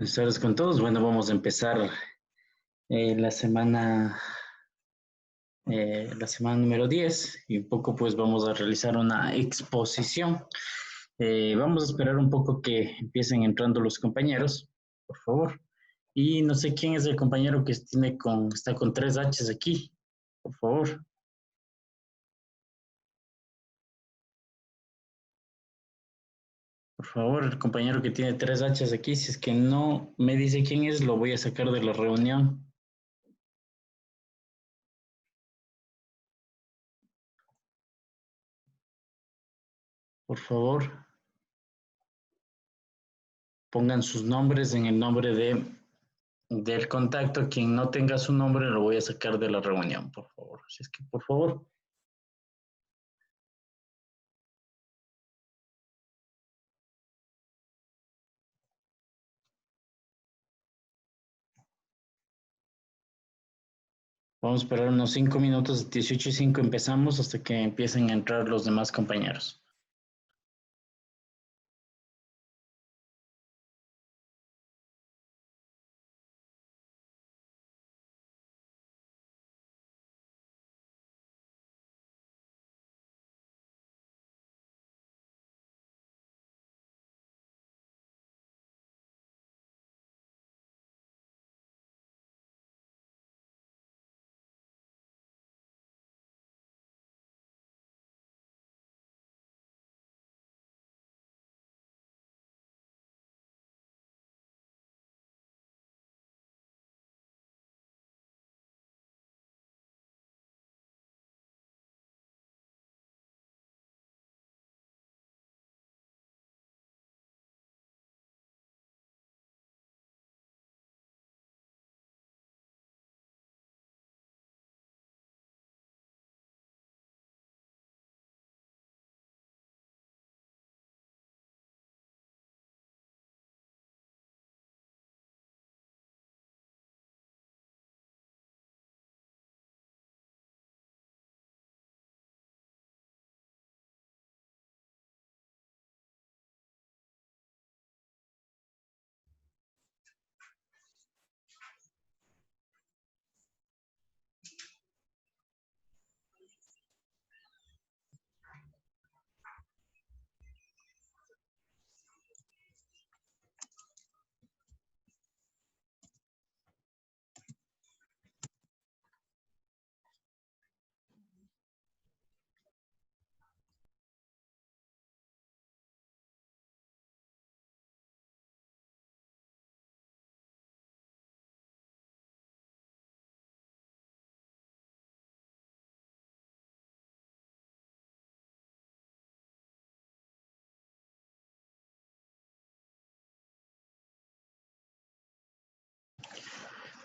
Buenas tardes con todos. Bueno, vamos a empezar la semana número 10 y un poco pues vamos a realizar una exposición. Vamos a esperar un poco que empiecen entrando los compañeros, por favor. Y no sé quién es el compañero que está con 3 Hs aquí, por favor. Por favor, el compañero que tiene 3 Hs aquí, si es que no me dice quién es, lo voy a sacar de la reunión. Por favor, pongan sus nombres en el nombre del contacto. Quien no tenga su nombre lo voy a sacar de la reunión, por favor. Así es que, por favor. Vamos a esperar unos 5 minutos, 18:05 empezamos hasta que empiecen a entrar los demás compañeros.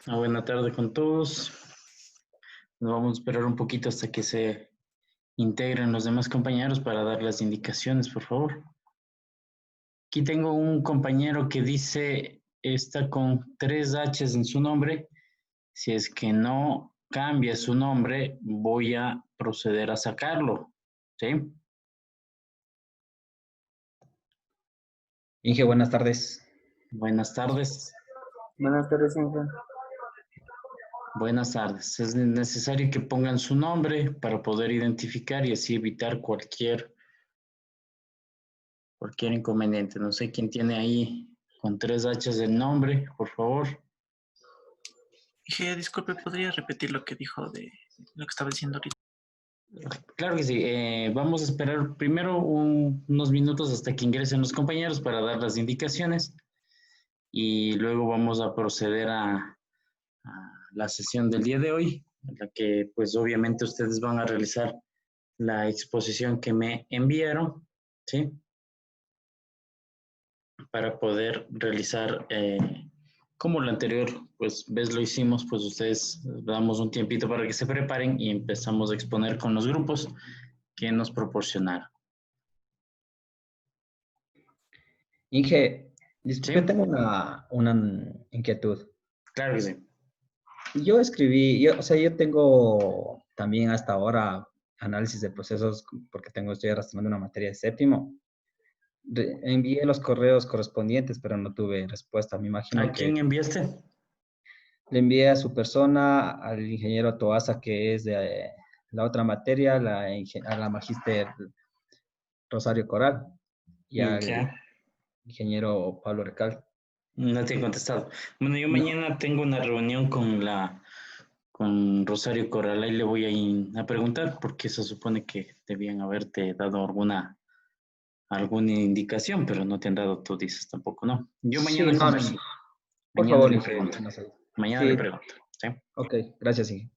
Una buena tarde con todos. Nos vamos a esperar un poquito hasta que se integren los demás compañeros para dar las indicaciones, por favor. Aquí tengo un compañero que dice está con 3 Hs en su nombre. Si es que no cambia su nombre, voy a proceder a sacarlo. ¿Sí? Inge, buenas tardes. Buenas tardes. Buenas tardes, Inge. Buenas tardes. Es necesario que pongan su nombre para poder identificar y así evitar cualquier inconveniente. No sé quién tiene ahí con 3 Hs el nombre, por favor. Inge, disculpe, ¿podría repetir lo que dijo de lo que estaba diciendo ahorita? Claro que sí. Vamos a esperar primero unos minutos hasta que ingresen los compañeros para dar las indicaciones y luego vamos a proceder a la sesión del día de hoy, en la que pues obviamente ustedes van a realizar la exposición que me enviaron, ¿sí? Para poder realizar, como lo anterior, pues ves lo hicimos, pues ustedes damos un tiempito para que se preparen y empezamos a exponer con los grupos que nos proporcionaron. Inge, ¿Sí? disculpe, tengo una inquietud. Claro que sí. Yo tengo también hasta ahora análisis de procesos porque estoy arrastrando una materia de séptimo. Envié los correos correspondientes, pero no tuve respuesta. Me imagino ¿A quién que enviaste? le envié a su persona, al ingeniero Toasa, que es de la otra materia, a la magíster Rosario Coral, y al Ya, ingeniero Pablo Recal. no te he contestado. Bueno, yo No, mañana tengo una reunión con Rosario Corral y le voy a preguntar porque se supone que debían haberte dado alguna indicación, pero no te han dado, tú dices tampoco, ¿no? Yo sí, mañana no, converso, por mañana favor, le Inge, pregunto, no sé. mañana le Sí, pregunto, ¿sí? ok, gracias, Inge.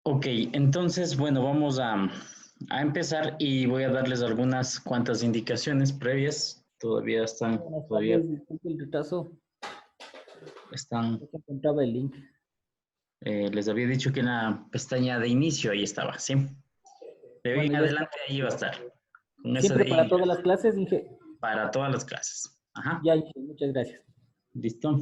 Ok, entonces, bueno, vamos a empezar y voy a darles algunas cuantas indicaciones previas. Buenas Todavía tardes, disculpe el retraso, están, no se encontraba el link. les había dicho que en la pestaña de inicio ahí estaba, ¿sí? De hoy Bueno, en ya está. adelante ahí va a estar. Con esa de Siempre para ahí todas las clases, dije, para todas las clases. Ajá, ya, Inge, muchas gracias. listo.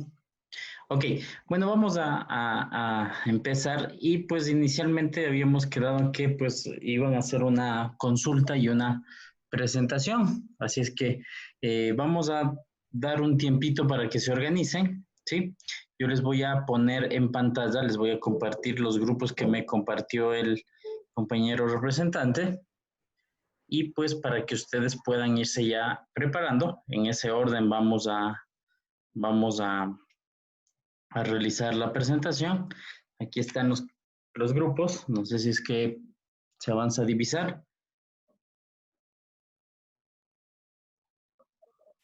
Ok, bueno, vamos a empezar y pues inicialmente habíamos quedado en que pues iban a hacer una consulta y una presentación, así es que vamos a dar un tiempito para que se organicen, ¿sí? Yo les voy a poner en pantalla, les voy a compartir los grupos que me compartió el compañero representante y pues para que ustedes puedan irse ya preparando, en ese orden vamos a realizar la presentación. Aquí están los grupos. No sé si es que se avanza a divisar.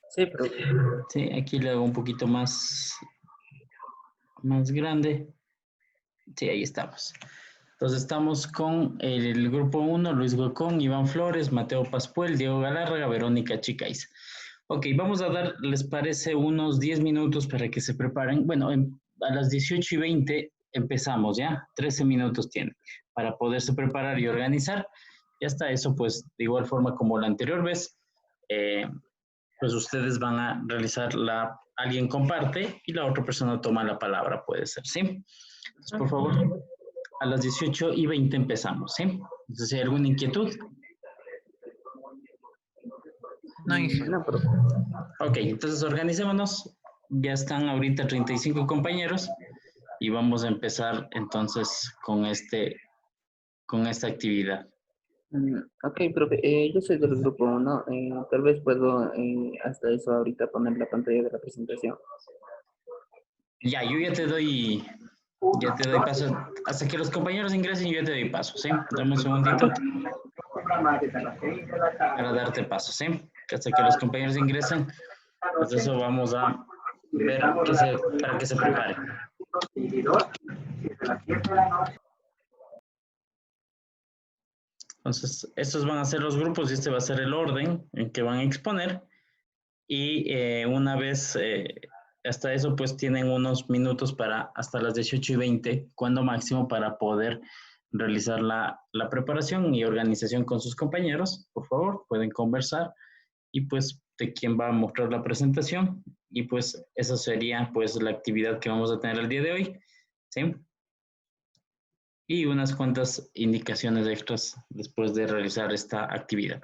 Sí, profe. Sí, aquí le hago un poquito más grande. Sí, ahí estamos. Entonces estamos con el grupo 1, Luis Gocón, Iván Flores, Mateo Pascuel, Diego Galárraga, Verónica Chicaiz. Ok, vamos a dar, ¿les parece unos 10 minutos para que se preparen? Bueno, a las 18:20 empezamos, ¿ya? 13 minutos tienen para poderse preparar y organizar. Y hasta eso, pues, de igual forma como la anterior vez, eh, pues ustedes van a realizar alguien comparte y la otra persona toma la palabra, puede ser, ¿sí? Entonces, por favor, a las 18:20 empezamos, ¿sí? Entonces, si hay alguna inquietud. No, Inge. No, pero Ok, entonces organicémonos. Ya están ahorita 35 compañeros y vamos a empezar entonces con esta actividad. Ok, profe, yo soy del grupo 1, tal vez puedo hasta eso ahorita poner la pantalla de la presentación. Ya, yo ya te doy paso. Hasta que los compañeros ingresen, yo ya te doy paso, ¿sí? Dame un segundito para darte paso, ¿sí? Hasta que los compañeros ingresen, pues eso vamos a ver para que se preparen. Entonces, estos van a ser los grupos y este va a ser el orden en que van a exponer. Y una vez hasta eso, pues tienen unos minutos para hasta las 18:20, cuando máximo, para poder realizar la preparación y organización con sus compañeros. Por favor, pueden conversar y pues de quién va a mostrar la presentación. Y pues esa sería pues la actividad que vamos a tener el día de hoy, ¿sí? Y unas cuantas indicaciones extras después de realizar esta actividad.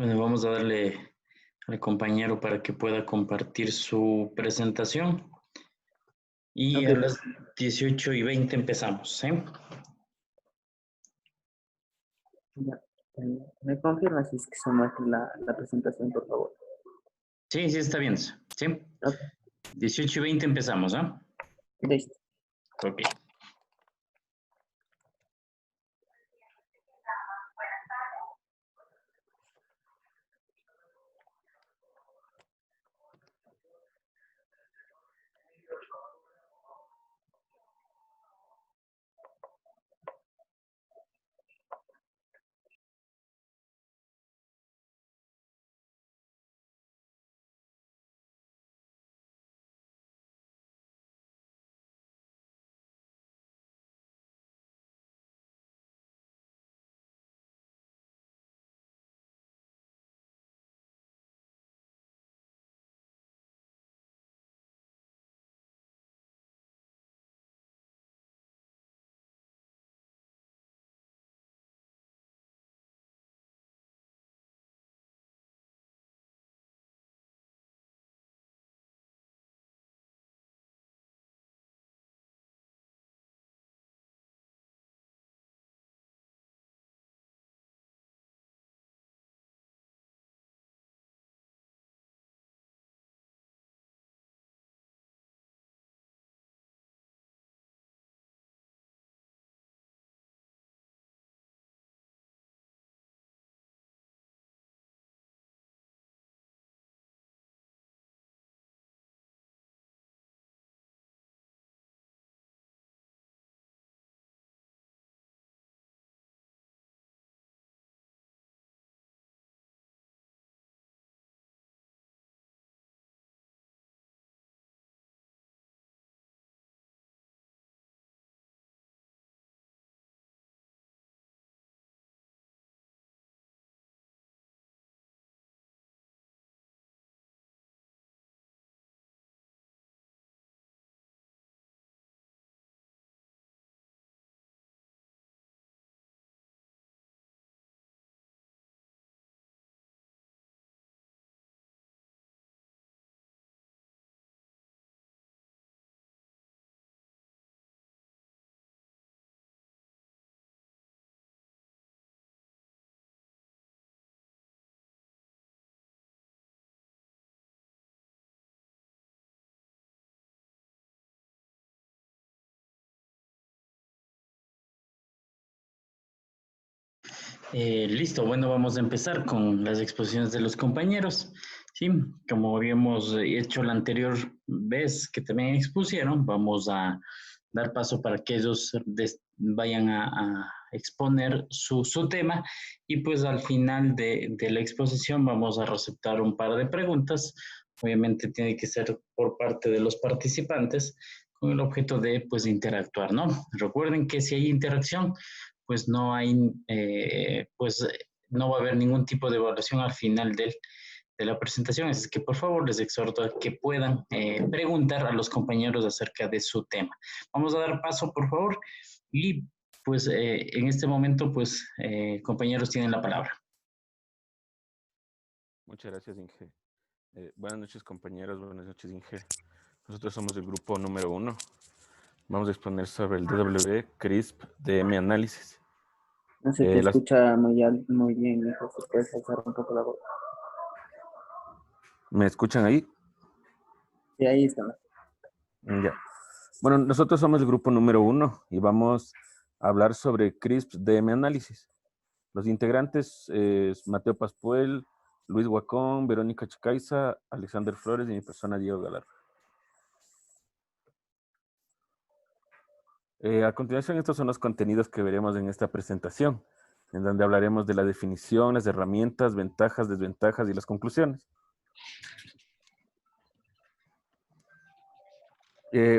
Bueno, vamos a darle al compañero para que pueda compartir su presentación. Y Ok, a las 18:20 empezamos, ¿eh? ya. ¿Me confirma si es que se muestra la presentación, por favor? Sí, sí, está bien. Sí. Ok, 18:20 empezamos, ¿ah? listo. Ok. Listo, bueno, vamos a empezar con las exposiciones de los compañeros. Sí, como habíamos hecho la anterior vez que también expusieron, vamos a dar paso para que ellos vayan a exponer su tema y pues al final de la exposición vamos a receptar un par de preguntas. Obviamente tiene que ser por parte de los participantes con el objeto de pues interactuar, ¿no? Recuerden que si hay interacción, pues no hay, pues no va a haber ningún tipo de evaluación al final de la presentación. Es que por favor les exhorto a que puedan preguntar a los compañeros acerca de su tema. Vamos a dar paso, por favor, y pues en este momento, pues compañeros tienen la palabra. Muchas gracias, Inge. Buenas noches, compañeros. Buenas noches, Inge. Nosotros somos el grupo número 1. Vamos a exponer sobre el DW CRISP DM Análisis. No se te escucha muy bien, hijo. Si puedes alzar un poco la voz. ¿Me escuchan ahí? Sí, ahí está. Ya. Bueno, nosotros somos el grupo número 1 y vamos a hablar sobre CRISP DM Análisis. Los integrantes es Mateo Paspuel, Luis Huacón, Verónica Chicaiza, Alexander Flores y mi persona Diego Galarra. A continuación, estos son los contenidos que veremos en esta presentación, en donde hablaremos de la definición, las herramientas, ventajas, desventajas y las conclusiones.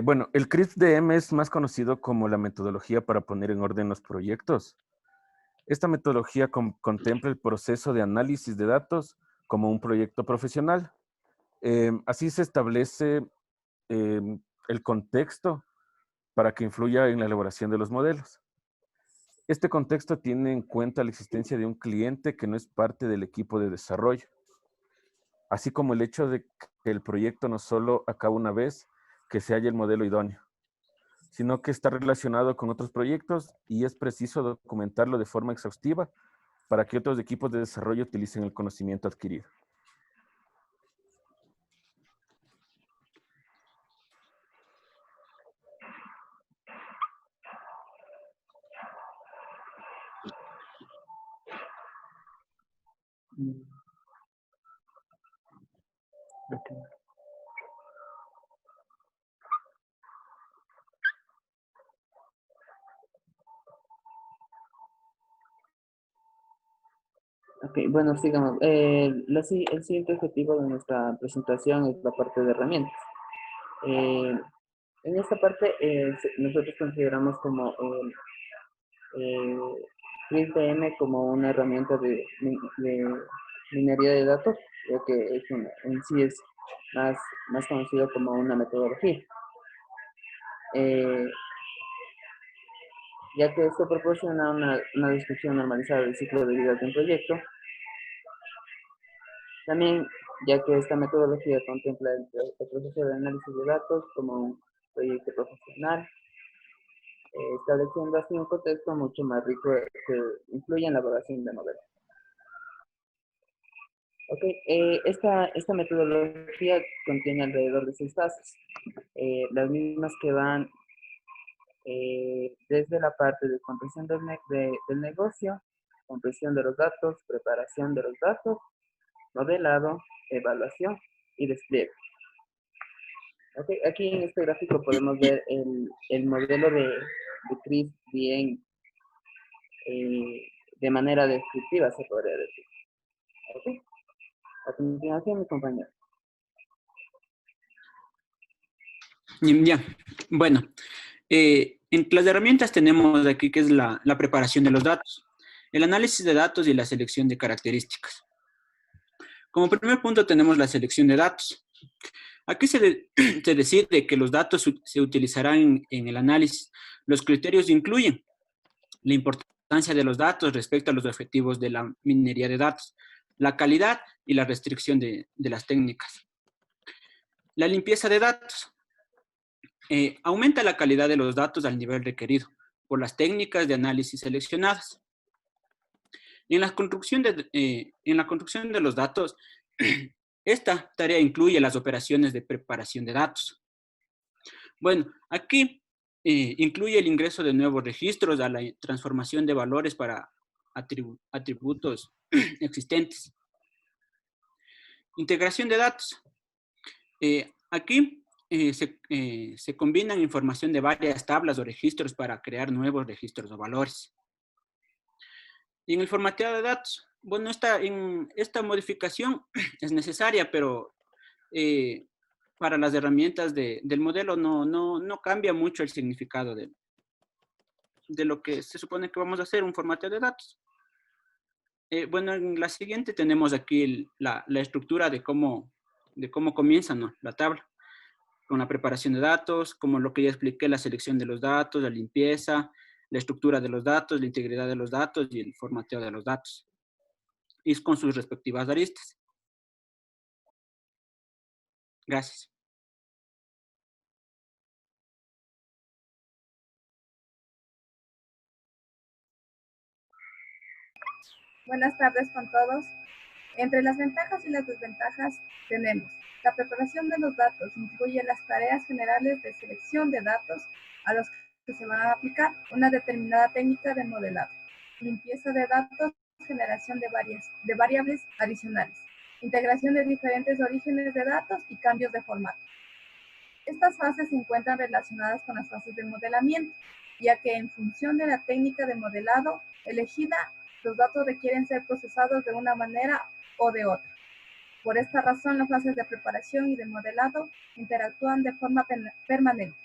Bueno, el CRISP-DM es más conocido como la metodología para poner en orden los proyectos. Esta metodología contempla el proceso de análisis de datos como un proyecto profesional. Así se establece el contexto para que influya en la elaboración de los modelos. Este contexto tiene en cuenta la existencia de un cliente que no es parte del equipo de desarrollo, así como el hecho de que el proyecto no solo acaba una vez que se halla el modelo idóneo, sino que está relacionado con otros proyectos y es preciso documentarlo de forma exhaustiva para que otros equipos de desarrollo utilicen el conocimiento adquirido. Mm, ok. Ok, bueno, sigamos. El siguiente objetivo de nuestra presentación es la parte de herramientas. Eh, en esta parte, nosotros consideramos como eh, CRISPR como una herramienta de minería de datos, ya que en sí es más conocido como una metodología. Eh, ya que esto proporciona una descripción normalizada del ciclo de vida de un proyecto. También, ya que esta metodología contempla el proceso de análisis de datos como un proyecto profesional, estableciendo así un contexto mucho más rico que influye en la elaboración de modelos. Ok, esta metodología contiene alrededor de 6 fases, las mismas que van desde la parte de comprensión del negocio, comprensión de los datos, preparación de los datos, modelado, evaluación y despliegue. Okay, aquí en este gráfico podemos ver el modelo de CRISP bien de manera descriptiva, se podría decir. Okay. A continuación, mi compañero. Ya, bueno, entre las herramientas tenemos aquí que es la preparación de los datos, el análisis de datos y la selección de características. Como primer punto tenemos la selección de datos. Aquí se decide que los datos se utilizarán en el análisis. Los criterios incluyen la importancia de los datos respecto a los objetivos de la minería de datos, la calidad y la restricción de las técnicas. La limpieza de datos. Aumenta la calidad de los datos al nivel requerido por las técnicas de análisis seleccionadas. En la construcción de los datos, esta tarea incluye las operaciones de preparación de datos. Bueno, aquí incluye el ingreso de nuevos registros a la transformación de valores para atributos existentes. Integración de datos. Aquí se combinan información de varias tablas o registros para crear nuevos registros o valores. Y en el formateado de datos, bueno, esta modificación es necesaria, pero para las herramientas del modelo no cambia mucho el significado de lo que se supone que vamos a hacer, un formateo de datos. Bueno, en la siguiente tenemos aquí la estructura de cómo comienza, ¿no?, la tabla, con la preparación de datos, como lo que ya expliqué, la selección de los datos, la limpieza, la estructura de los datos, la integridad de los datos y el formateo de los datos, y con sus respectivas aristas. Gracias. Buenas tardes con todos. Entre las ventajas y las desventajas tenemos la preparación de los datos, incluye las tareas generales de selección de datos a los que se van a aplicar una determinada técnica de modelado, limpieza de datos, generación de variables adicionales, integración de diferentes orígenes de datos y cambios de formato. Estas fases se encuentran relacionadas con las fases de modelamiento, ya que en función de la técnica de modelado elegida, los datos requieren ser procesados de una manera o de otra. Por esta razón, las fases de preparación y de modelado interactúan de forma permanente.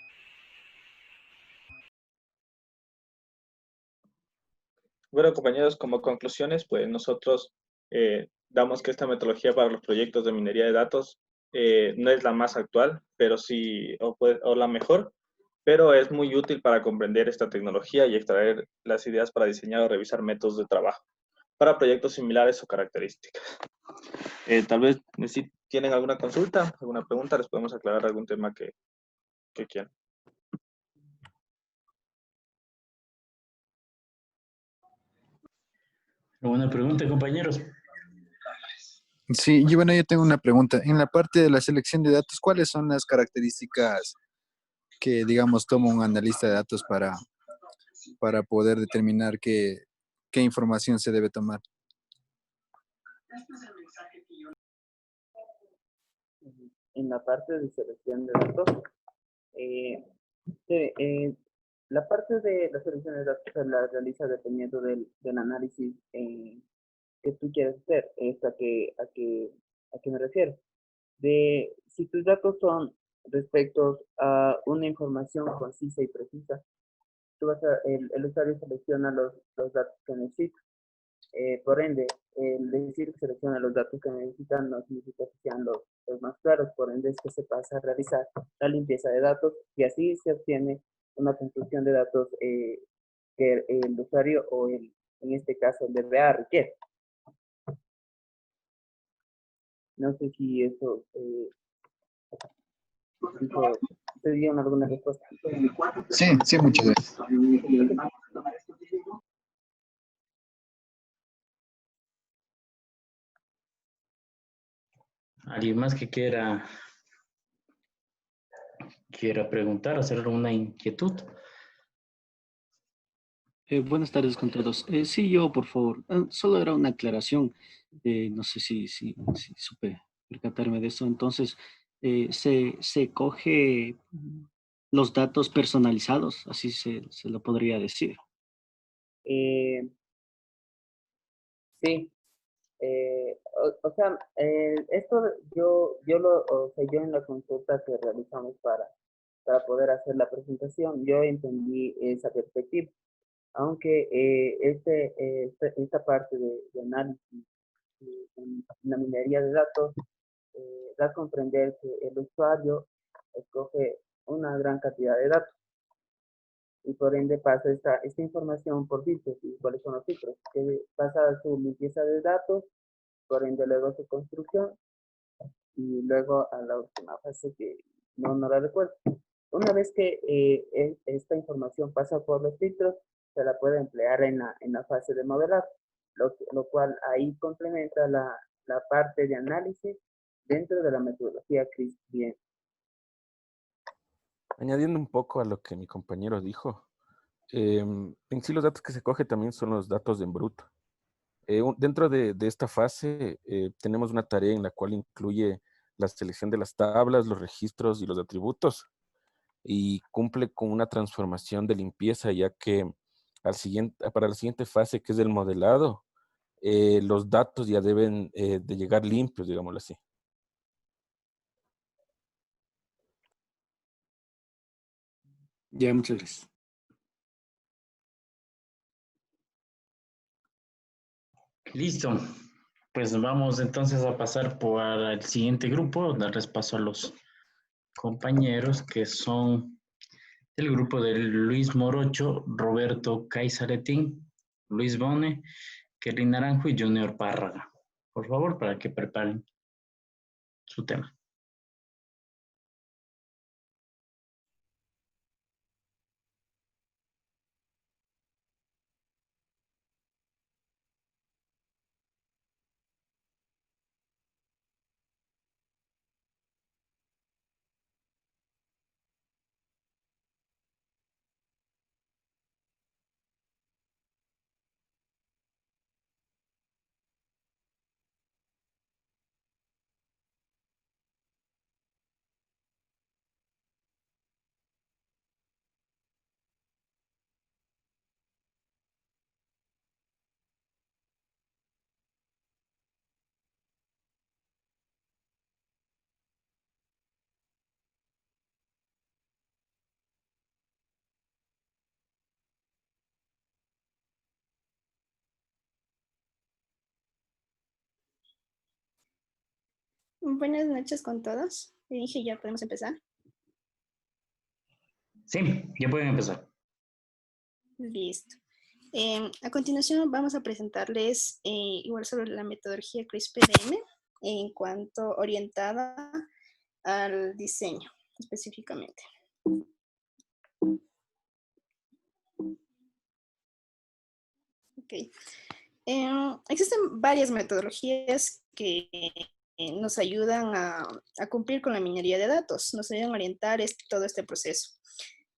Bueno, compañeros, como conclusiones, pues nosotros damos que esta metodología para los proyectos de minería de datos no es la más actual, pero sí, o la mejor, pero es muy útil para comprender esta tecnología y extraer las ideas para diseñar o revisar métodos de trabajo para proyectos similares o características. Tal vez si tienen alguna consulta, alguna pregunta, les podemos aclarar algún tema que quieran. Buena pregunta, compañeros. Sí, y bueno, yo tengo una pregunta. En la parte de la selección de datos, ¿cuáles son las características que, digamos, toma un analista de datos para poder determinar qué información se debe tomar? En la parte de selección de datos, eh, la parte de la selección de datos se la realiza dependiendo del análisis que tú quieres hacer. ¿A qué me refiero? Si tus datos son respecto a una información concisa y precisa, el usuario selecciona los datos que necesita. Por ende, el decir que selecciona los datos que necesitan no significa que sean los más claros, por ende es que se pasa a realizar la limpieza de datos y así se obtiene una construcción de datos que el usuario en este caso el DBA requiere. No sé si eso te dieron alguna respuesta. Sí, muchas gracias. ¿Alguien más que quiera preguntar, hacer alguna inquietud? Buenas tardes con todos. Sí, yo, por favor. Solo era una aclaración. No sé si supe percatarme de eso. Entonces, se coge los datos personalizados, así se lo podría decir. Eh, sí, o sea, esto yo en la consulta que realizamos para poder hacer la presentación, yo entendí esa perspectiva, aunque esta parte de análisis en la minería de datos da a comprender que el usuario escoge una gran cantidad de datos y por ende pasa esta información por filtros. ¿Y cuáles son los filtros? Que pasa a su limpieza de datos, por ende luego su construcción y luego a la última fase que no la recuerdo. Una vez que esta información pasa por los filtros, se la puede emplear en la fase de modelar, lo cual ahí complementa la parte de análisis dentro de la metodología CRISP. Bien. Añadiendo un poco a lo que mi compañero dijo, en sí los datos que se coge también son los datos en bruto. Dentro de esta fase tenemos una tarea en la cual incluye la selección de las tablas, los registros y los atributos y cumple con una transformación de limpieza, ya que para la siguiente fase, que es el modelado, los datos ya deben de llegar limpios, digámoslo así. Ya, muchas gracias. Listo. Pues vamos entonces a pasar por el siguiente grupo, darles paso a los compañeros que son el grupo de Luis Morocho, Roberto Caizaretín, Luis Bone, Kelly Naranjo y Junior Párraga. Por favor, para que preparen su tema. Buenas noches con todos. Dije, ya podemos empezar. Sí, ya pueden empezar. Listo. A continuación vamos a presentarles igual sobre la metodología CRISP-DM en cuanto orientada al diseño específicamente. Ok. Existen varias metodologías que nos ayudan a cumplir con la minería de datos, nos ayudan a orientar todo este proceso.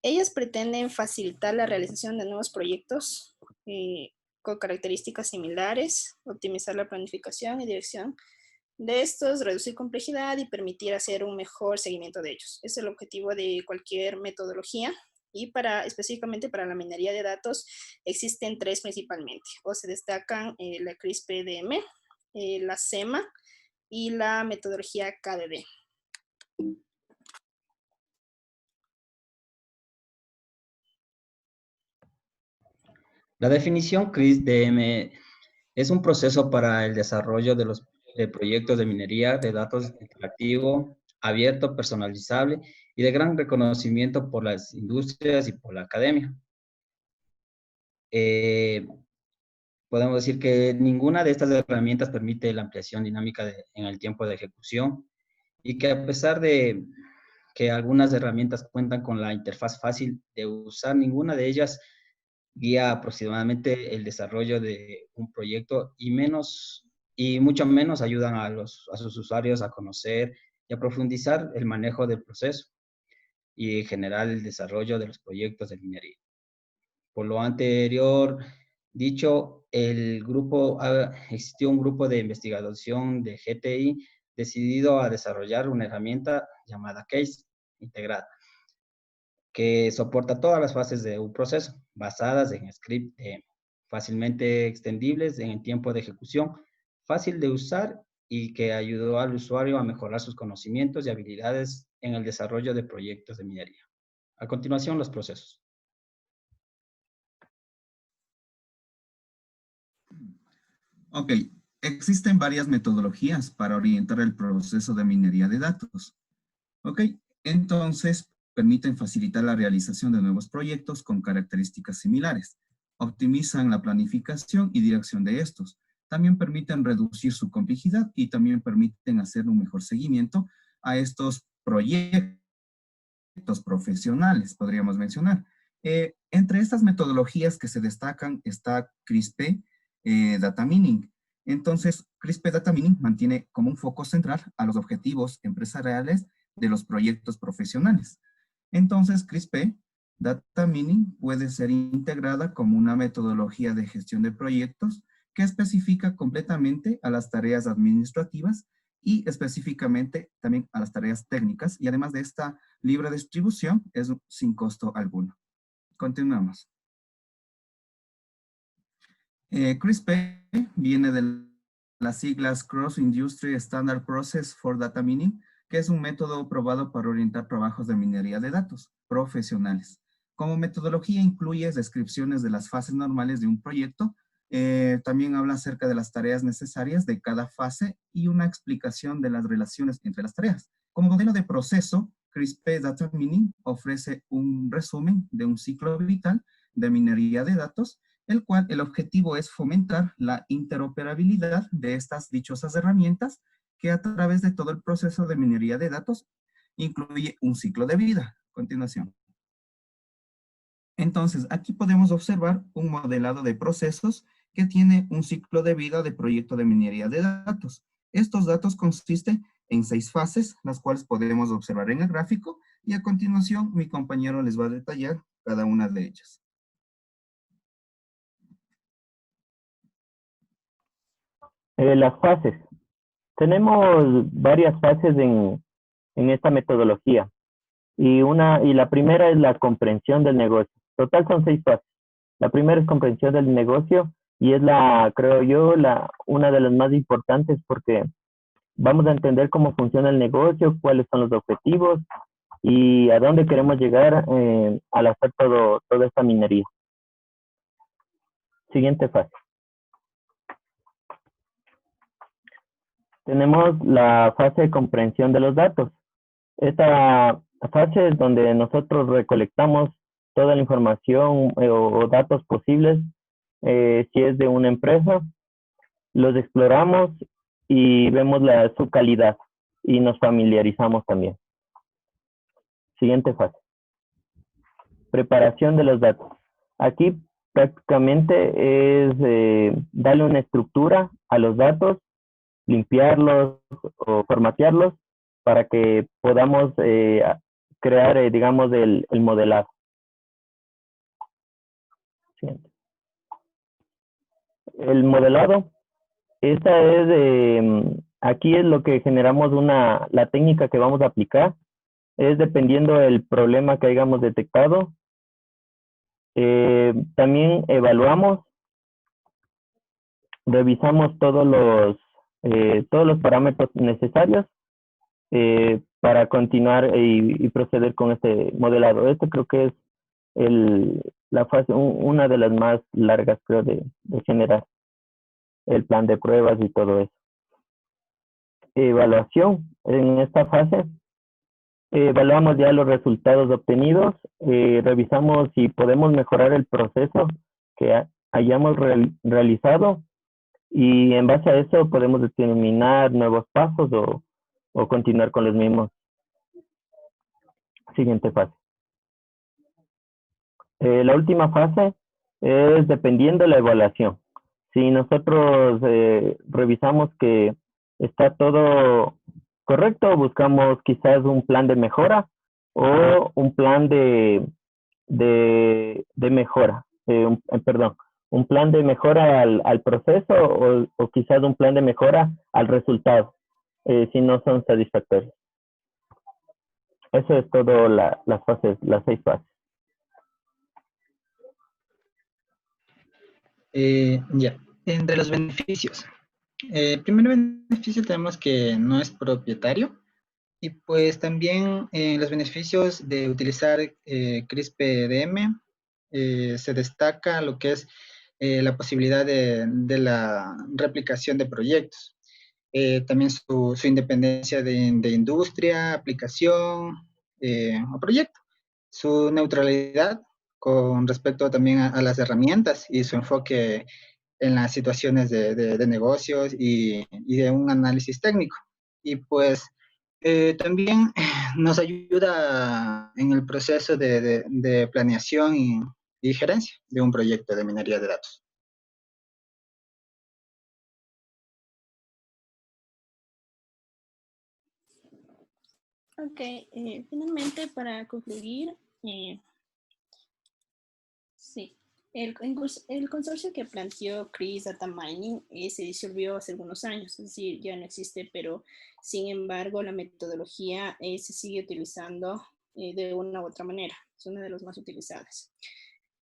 Ellas pretenden facilitar la realización de nuevos proyectos con características similares, optimizar la planificación y dirección de estos, reducir complejidad y permitir hacer un mejor seguimiento de ellos. Es el objetivo de cualquier metodología. Y específicamente para la minería de datos existen tres principalmente, o se destacan la CRISP-DM, la SEMA y la metodología KDD. La definición CRISP-DM es un proceso para el desarrollo de los proyectos de minería de datos interactivo, abierto, personalizable y de gran reconocimiento por las industrias y por la academia. Podemos decir que ninguna de estas herramientas permite la ampliación dinámica en el tiempo de ejecución y que a pesar de que algunas herramientas cuentan con la interfaz fácil de usar, ninguna de ellas guía aproximadamente el desarrollo de un proyecto y mucho menos ayudan a sus usuarios a conocer y a profundizar el manejo del proceso y en general el desarrollo de los proyectos de minería. Por lo anterior dicho, existió un grupo de investigación de GTI decidido a desarrollar una herramienta llamada Case integrada, que soporta todas las fases de un proceso, basadas en script fácilmente extendibles en el tiempo de ejecución, fácil de usar y que ayudó al usuario a mejorar sus conocimientos y habilidades en el desarrollo de proyectos de minería. A continuación, los procesos. Ok, existen varias metodologías para orientar el proceso de minería de datos. Ok, entonces permiten facilitar la realización de nuevos proyectos con características similares, optimizan la planificación y dirección de estos, también permiten reducir su complejidad y también permiten hacer un mejor seguimiento a estos proyectos profesionales, podríamos mencionar. Entre estas metodologías que se destacan está CRISP Data Mining. Entonces, CRISP Data Mining mantiene como un foco central a los objetivos empresariales de los proyectos profesionales. Entonces, CRISP Data Mining puede ser integrada como una metodología de gestión de proyectos que especifica completamente a las tareas administrativas y específicamente también a las tareas técnicas, y además de esta libre distribución es sin costo alguno. Continuamos. CRISP viene de las siglas Cross Industry Standard Process for Data Mining, que es un método probado para orientar trabajos de minería de datos profesionales. Como metodología incluye descripciones de las fases normales de un proyecto, también habla acerca de las tareas necesarias de cada fase y una explicación de las relaciones entre las tareas. Como modelo de proceso, CRISP Data Mining ofrece un resumen de un ciclo vital de minería de datos, el cual el objetivo es fomentar la interoperabilidad de estas dichosas herramientas que a través de todo el proceso de minería de datos incluye un ciclo de vida. Continuación. Entonces, aquí podemos observar un modelado de procesos que tiene un ciclo de vida de proyecto de minería de datos. Estos datos consisten en 6 fases, las cuales podemos observar en el gráfico, y a continuación mi compañero les va a detallar cada una de ellas. Las fases. Tenemos varias fases en esta metodología. Y la primera es la comprensión del negocio. Total son 6 fases. La primera es comprensión del negocio y es creo yo, una de las más importantes porque vamos a entender cómo funciona el negocio, cuáles son los objetivos y a dónde queremos llegar al hacer toda esta minería. Siguiente fase. Tenemos la fase de comprensión de los datos. Esta fase es donde nosotros recolectamos toda la información o datos posibles, si es de una empresa, los exploramos y vemos su calidad y nos familiarizamos también. Siguiente fase. Preparación de los datos. Aquí prácticamente es darle una estructura a los datos, limpiarlos o formatearlos para que podamos crear, digamos, el modelado. Siguiente. El modelado, esta es, aquí es lo que generamos la técnica que vamos a aplicar, es dependiendo del problema que hayamos detectado. También evaluamos, revisamos todos los parámetros necesarios para continuar y proceder con este modelado. Esto creo que es la fase, una de las más largas, creo, de generar el plan de pruebas y todo eso. Evaluación. En esta fase, evaluamos ya los resultados obtenidos, revisamos si podemos mejorar el proceso que hayamos realizado y en base a eso podemos determinar nuevos pasos o continuar con los mismos. Siguiente fase. La última fase es dependiendo de la evaluación. Si nosotros revisamos que está todo correcto, buscamos quizás un plan de mejora o un plan de mejora, perdón, un plan de mejora al proceso o quizás un plan de mejora al resultado, si no son satisfactorios. Eso es todo las fases, las 6 fases. Ya, entre los beneficios. El primer beneficio tenemos que no es propietario y pues también los beneficios de utilizar CRISPR-DM se destaca lo que es la posibilidad de la replicación de proyectos. También su independencia de industria, aplicación o proyecto. Su neutralidad con respecto también a las herramientas y su enfoque en las situaciones de negocios y de un análisis técnico. Y pues también nos ayuda en el proceso de planeación y gerencia de un proyecto de minería de datos. Ok, finalmente para concluir, sí, el consorcio que planteó Chris Data Mining se disolvió hace algunos años, es decir, ya no existe, pero sin embargo la metodología se sigue utilizando de una u otra manera, es una de las más utilizadas.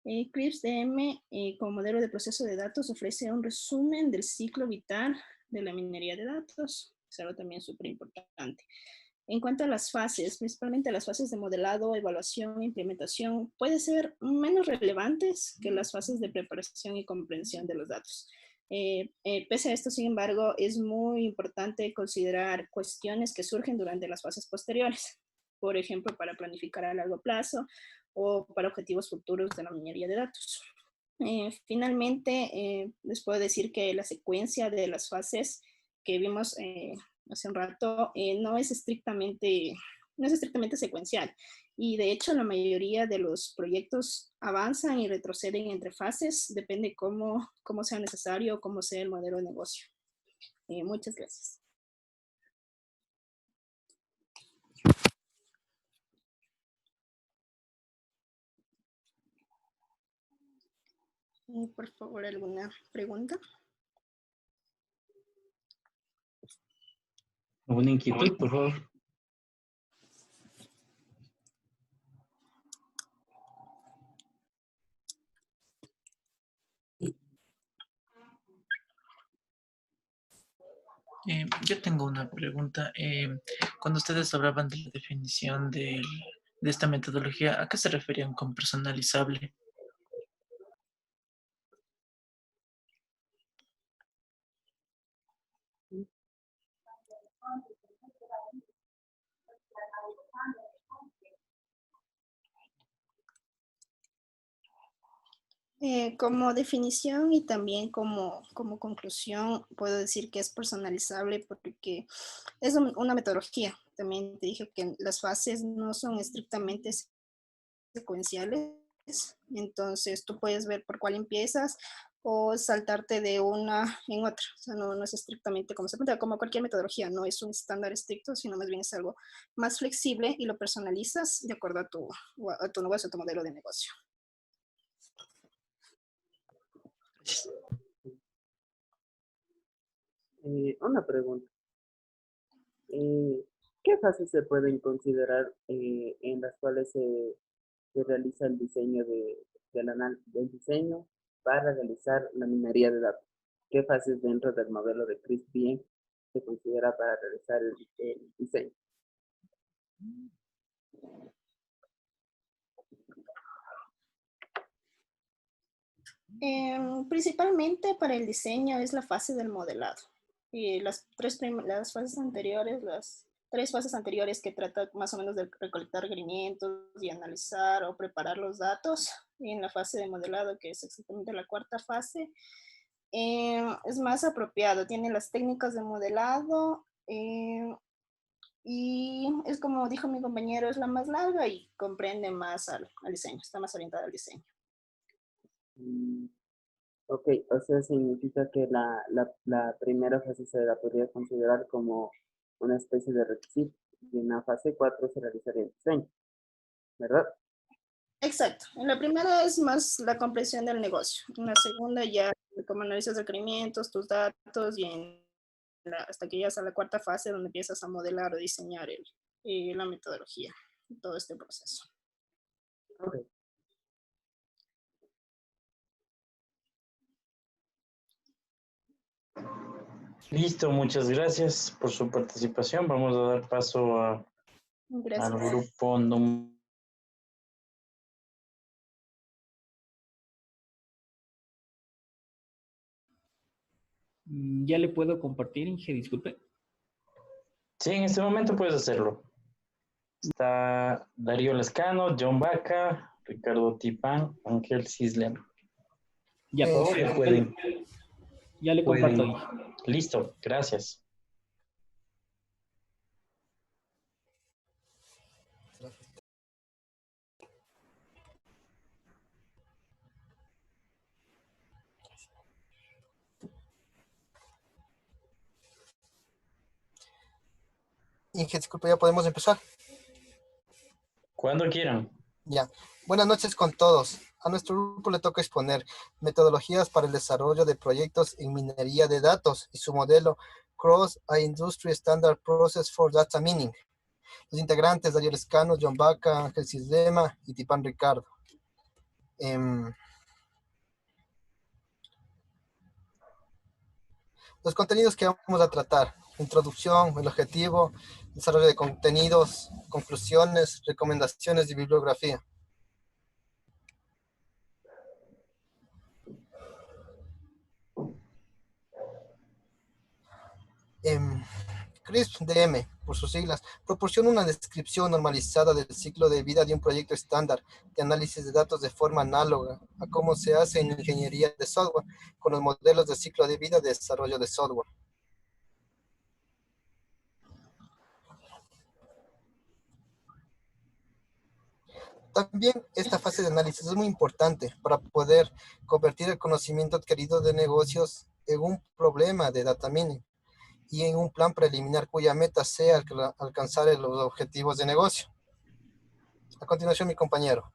CRISP-DM como modelo de proceso de datos ofrece un resumen del ciclo vital de la minería de datos, es algo también súper importante. En cuanto a las fases, principalmente las fases de modelado, evaluación e implementación, pueden ser menos relevantes que las fases de preparación y comprensión de los datos. Pese a esto, sin embargo, es muy importante considerar cuestiones que surgen durante las fases posteriores, por ejemplo, para planificar a largo plazo o para objetivos futuros de la minería de datos. Finalmente, les puedo decir que la secuencia de las fases que vimos hace un rato, no es estrictamente secuencial. Y de hecho, la mayoría de los proyectos avanzan y retroceden entre fases, depende cómo sea necesario, cómo sea el modelo de negocio. Muchas gracias. Por favor, ¿alguna pregunta? ¿Alguna inquietud, por favor? Yo tengo una pregunta. Cuando ustedes hablaban de la definición de esta metodología, ¿a qué se referían con personalizable? Como definición y también como conclusión, puedo decir que es personalizable porque es una metodología. También te dije que las fases no son estrictamente secuenciales, entonces tú puedes ver por cuál empiezas o saltarte de una en otra. O sea, no es estrictamente como se cuenta, como cualquier metodología, no es un estándar estricto, sino más bien es algo más flexible y lo personalizas de acuerdo a tu negocio, a tu modelo de negocio. Una pregunta. ¿Qué fases se pueden considerar en las cuales se realiza el diseño del diseño para realizar la minería de datos? ¿Qué fases dentro del modelo de CRISP-DM se considera para realizar el diseño? Principalmente para el diseño es la fase del modelado. Y las fases anteriores, las 3 fases anteriores que trata más o menos de recolectar requerimientos y analizar o preparar los datos. Y en la fase de modelado, que es exactamente la 4ª fase, es más apropiado. Tiene las técnicas de modelado y es como dijo mi compañero, es la más larga y comprende más al diseño, está más orientada al diseño. Ok, o sea, significa que la primera fase se la podría considerar como una especie de requisito y en la fase 4 se realizaría el diseño, ¿verdad? Exacto. En la primera es más la comprensión del negocio. En la segunda ya como analizas requerimientos, tus datos y hasta que llegas a la 4ª fase donde empiezas a modelar o diseñar la metodología y todo este proceso. Okay. Listo, muchas gracias por su participación. Vamos a dar paso al grupo número. Ya le puedo compartir, Inge, disculpe. Sí, en este momento puedes hacerlo. Está Darío Lescano, John Baca, Ricardo Tipán, Ángel Cislema. Ya, Por favor, ya pueden. Ya le comparto. Listo, gracias. Inge, disculpe, ¿ya podemos empezar? Cuando quieran. Ya. Buenas noches con todos. A nuestro grupo le toca exponer metodologías para el desarrollo de proyectos en minería de datos y su modelo Cross a Industry Standard Process for Data Mining. Los integrantes, Darío Lescano, John Baca, Ángel Cislema y Tipán Ricardo. Los contenidos que vamos a tratar: introducción, el objetivo, desarrollo de contenidos, conclusiones, recomendaciones y bibliografía. CRISP-DM, por sus siglas, proporciona una descripción normalizada del ciclo de vida de un proyecto estándar de análisis de datos de forma análoga a cómo se hace en ingeniería de software con los modelos de ciclo de vida de desarrollo de software. También esta fase de análisis es muy importante para poder convertir el conocimiento adquirido de negocios en un problema de data mining y en un plan preliminar cuya meta sea alcanzar los objetivos de negocio. A continuación, mi compañero.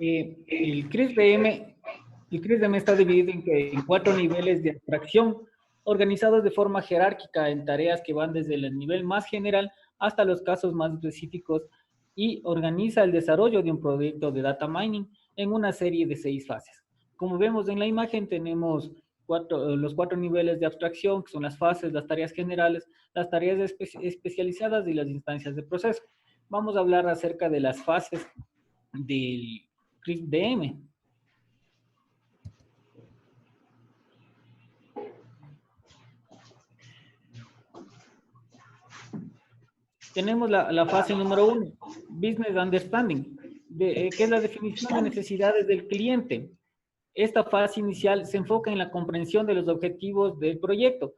El CRISP-DM está dividido en 4 niveles de abstracción, organizados de forma jerárquica en tareas que van desde el nivel más general hasta los casos más específicos y organiza el desarrollo de un proyecto de data mining en una serie de 6 fases. Como vemos en la imagen, tenemos los 4 niveles de abstracción, que son las fases, las tareas generales, las tareas especializadas y las instancias de proceso. Vamos a hablar acerca de las fases del CRISP-DM. tenemos la fase número 1, Business Understanding, que es la definición de necesidades del cliente. Esta fase inicial se enfoca en la comprensión de los objetivos del proyecto.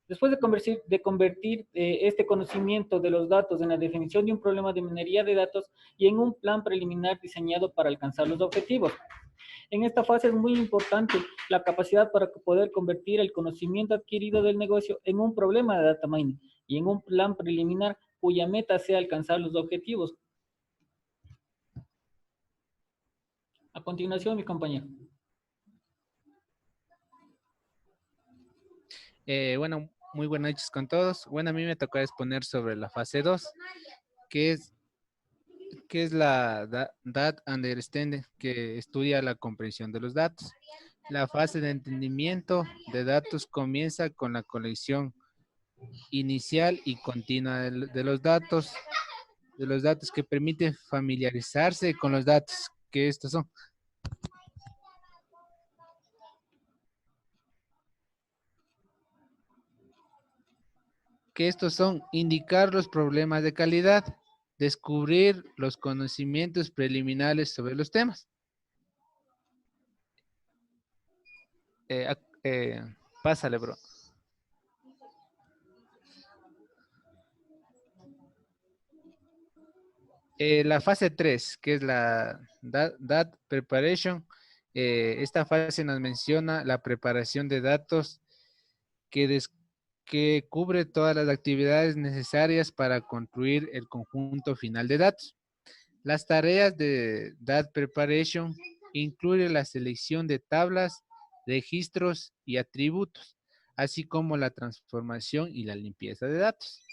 Después de convertir este conocimiento de los datos en la definición de un problema de minería de datos y en un plan preliminar diseñado para alcanzar los objetivos. En esta fase es muy importante la capacidad para poder convertir el conocimiento adquirido del negocio en un problema de data mining y en un plan preliminar cuya meta sea alcanzar los objetivos. A continuación, mi compañero. Bueno, muy buenas noches con todos. Bueno, a mí me tocó exponer sobre la fase 2, que es la Data Understanding, que estudia la comprensión de los datos. La fase de entendimiento de datos comienza con la colección inicial y continua de los datos que permite familiarizarse con los datos que estos son. Que estos son indicar los problemas de calidad, descubrir los conocimientos preliminares sobre los temas. Pásale, bro. La fase 3, que es la Data Preparation, esta fase nos menciona la preparación de datos que cubre todas las actividades necesarias para construir el conjunto final de datos. Las tareas de Data Preparation incluyen la selección de tablas, registros y atributos, así como la transformación y la limpieza de datos.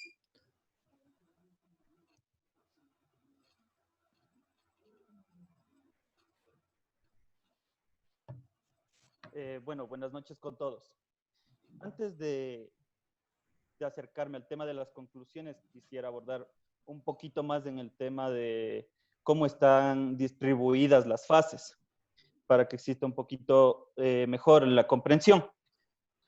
Bueno, buenas noches con todos. Antes de acercarme al tema de las conclusiones, quisiera abordar un poquito más en el tema de cómo están distribuidas las fases, para que exista un poquito mejor la comprensión.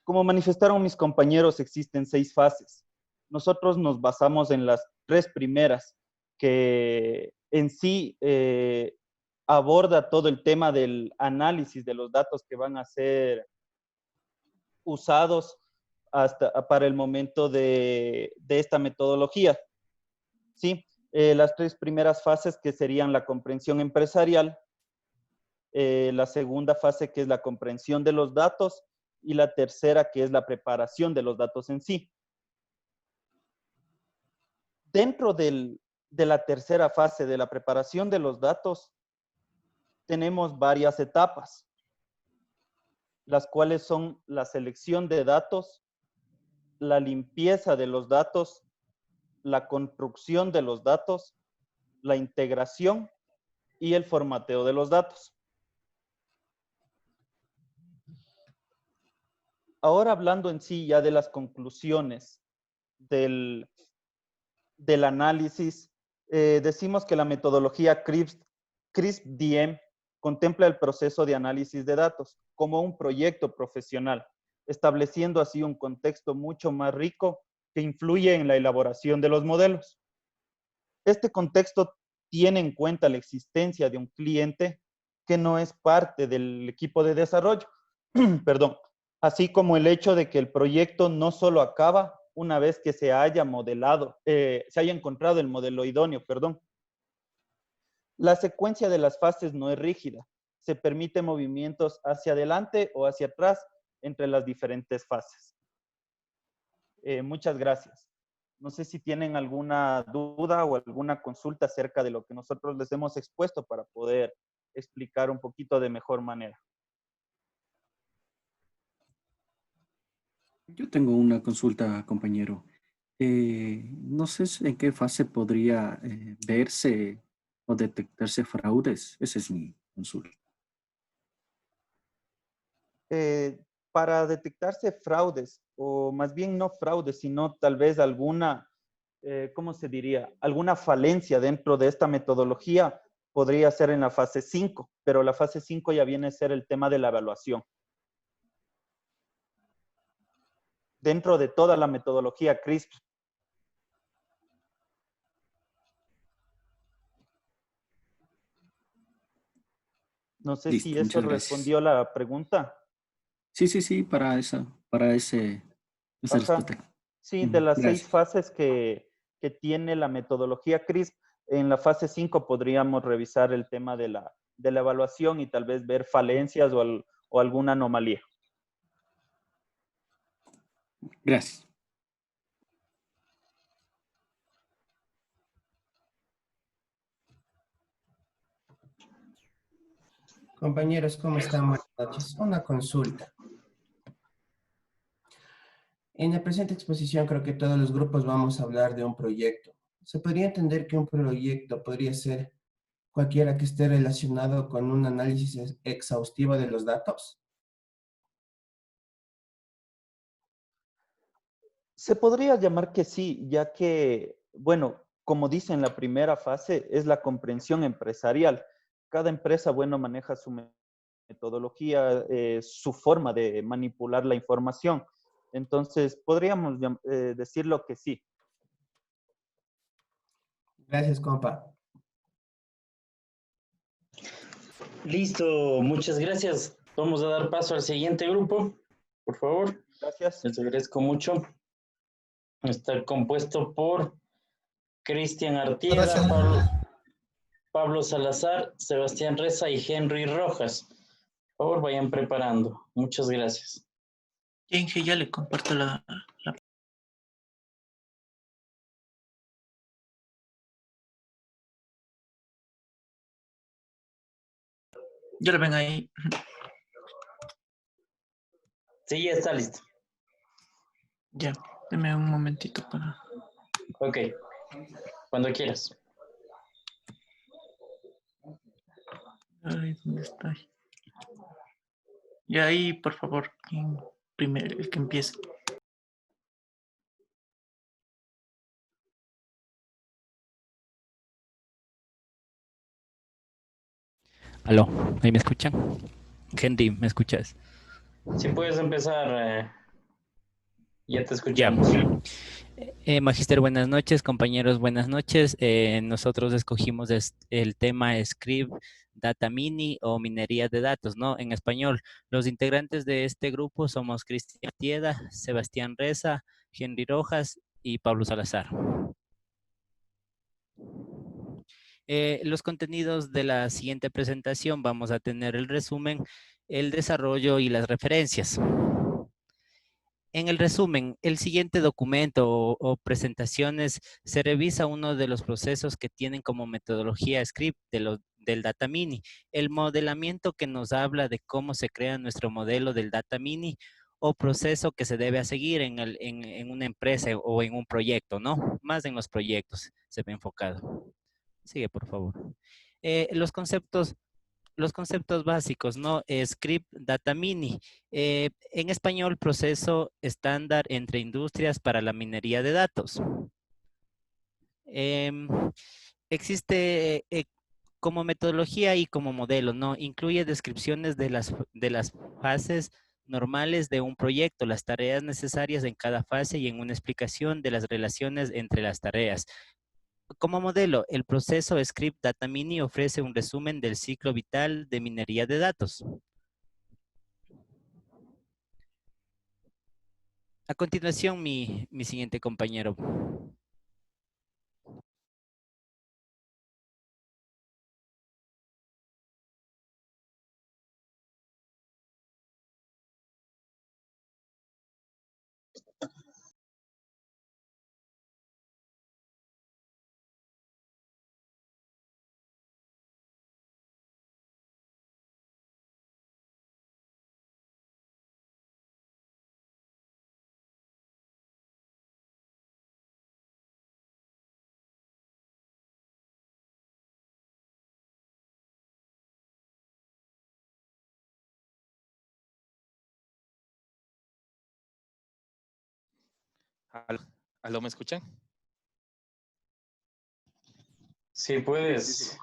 Como manifestaron mis compañeros, existen 6 fases. Nosotros nos basamos en las 3 primeras, que en sí aborda todo el tema del análisis de los datos que van a ser usados para el momento de esta metodología. ¿Sí? Las 3 primeras fases, que serían la comprensión empresarial, la segunda fase, que es la comprensión de los datos, y la tercera, que es la preparación de los datos en sí. Dentro de la tercera fase de la preparación de los datos, tenemos varias etapas, las cuales son la selección de datos, la limpieza de los datos, la construcción de los datos, la integración y el formateo de los datos. Ahora, hablando en sí ya de las conclusiones del análisis, decimos que la metodología CRISP-DM contempla el proceso de análisis de datos como un proyecto profesional, estableciendo así un contexto mucho más rico que influye en la elaboración de los modelos. Este contexto tiene en cuenta la existencia de un cliente que no es parte del equipo de desarrollo, perdón, así como el hecho de que el proyecto no solo acaba una vez que se haya modelado, se haya encontrado el modelo idóneo, perdón. La secuencia de las fases no es rígida. Se permite movimientos hacia adelante o hacia atrás entre las diferentes fases. Muchas gracias. No sé si tienen alguna duda o alguna consulta acerca de lo que nosotros les hemos expuesto para poder explicar un poquito de mejor manera. Yo tengo una consulta, compañero. No sé en qué fase podría verse o detectarse fraudes. Esa es mi consulta. Para detectarse fraudes, o más bien no fraudes, sino tal vez alguna, ¿cómo se diría? Alguna falencia dentro de esta metodología podría ser en la fase 5, pero la fase 5 ya viene a ser el tema de la evaluación. Dentro de toda la metodología CRISP. No sé Listo, si eso muchas gracias. respondió la pregunta. Sí, para esa Ajá. respuesta. Sí, de las 6 Gracias. fases que tiene la metodología CRISP, en la fase 5 podríamos revisar el tema de la evaluación y tal vez ver falencias o alguna anomalía. Gracias. Compañeros, ¿cómo están? Buenas noches. Una consulta. En la presente exposición creo que todos los grupos vamos a hablar de un proyecto. ¿Se podría entender que un proyecto podría ser cualquiera que esté relacionado con un análisis exhaustivo de los datos? Se podría llamar que sí, ya que, bueno, como dice en la primera fase, es la comprensión empresarial. Cada empresa, bueno, maneja su metodología, su forma de manipular la información. Entonces, podríamos decirlo que sí. Gracias, compa. Listo, muchas gracias. Vamos a dar paso al siguiente grupo, por favor. Gracias. Les agradezco mucho. Está compuesto por Cristian Artieda, Pablo Salazar, Sebastián Reza y Henry Rojas. Por favor, vayan preparando. Muchas gracias. Inge, ya le comparto la... Ya lo ven ahí. Sí, ya está listo. Ya, deme un momentito para... Ok, cuando quieras. Ay, ¿dónde está? Y ahí, por favor, primero, el que empiece. Aló, ¿ahí me escuchan? Henry, ¿me escuchas? Si puedes empezar, ya te Ya. escuchamos. Magister, buenas noches, compañeros, buenas noches. Nosotros escogimos el tema Script Data Mini o minería de datos, ¿no? En español. Los integrantes de este grupo somos Cristian Tieda, Sebastián Reza, Henry Rojas y Pablo Salazar. Los contenidos de la siguiente presentación vamos a tener el resumen, el desarrollo y las referencias. En el resumen, el siguiente documento o presentaciones se revisa uno de los procesos que tienen como metodología script del Data Mini, el modelamiento que nos habla de cómo se crea nuestro modelo del Data Mini o proceso que se debe seguir en una empresa o en un proyecto, ¿no? Más en los proyectos se ve enfocado. Sigue, por favor. Los conceptos básicos, ¿no? Script Data Mini. En español, proceso estándar entre industrias para la minería de datos. Existe como metodología y como modelo, ¿no? Incluye descripciones de las fases normales de un proyecto, las tareas necesarias en cada fase y en una explicación de las relaciones entre las tareas. Como modelo, el proceso Script Data Mini ofrece un resumen del ciclo vital de minería de datos. A continuación, mi siguiente compañero. ¿Aló, me escuchan? Sí, puedes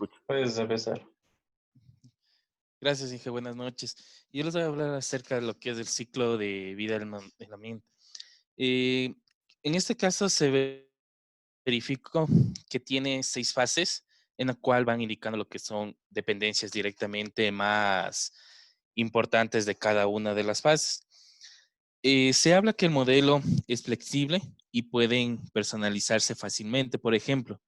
empezar. Gracias, Inge. Buenas noches. Yo les voy a hablar acerca de lo que es el ciclo de vida de la mina. En este caso se verificó que tiene 6 fases. en la cual van indicando lo que son dependencias directamente más importantes de cada una de las fases. Se habla que el modelo es flexible y pueden personalizarse fácilmente. Por ejemplo,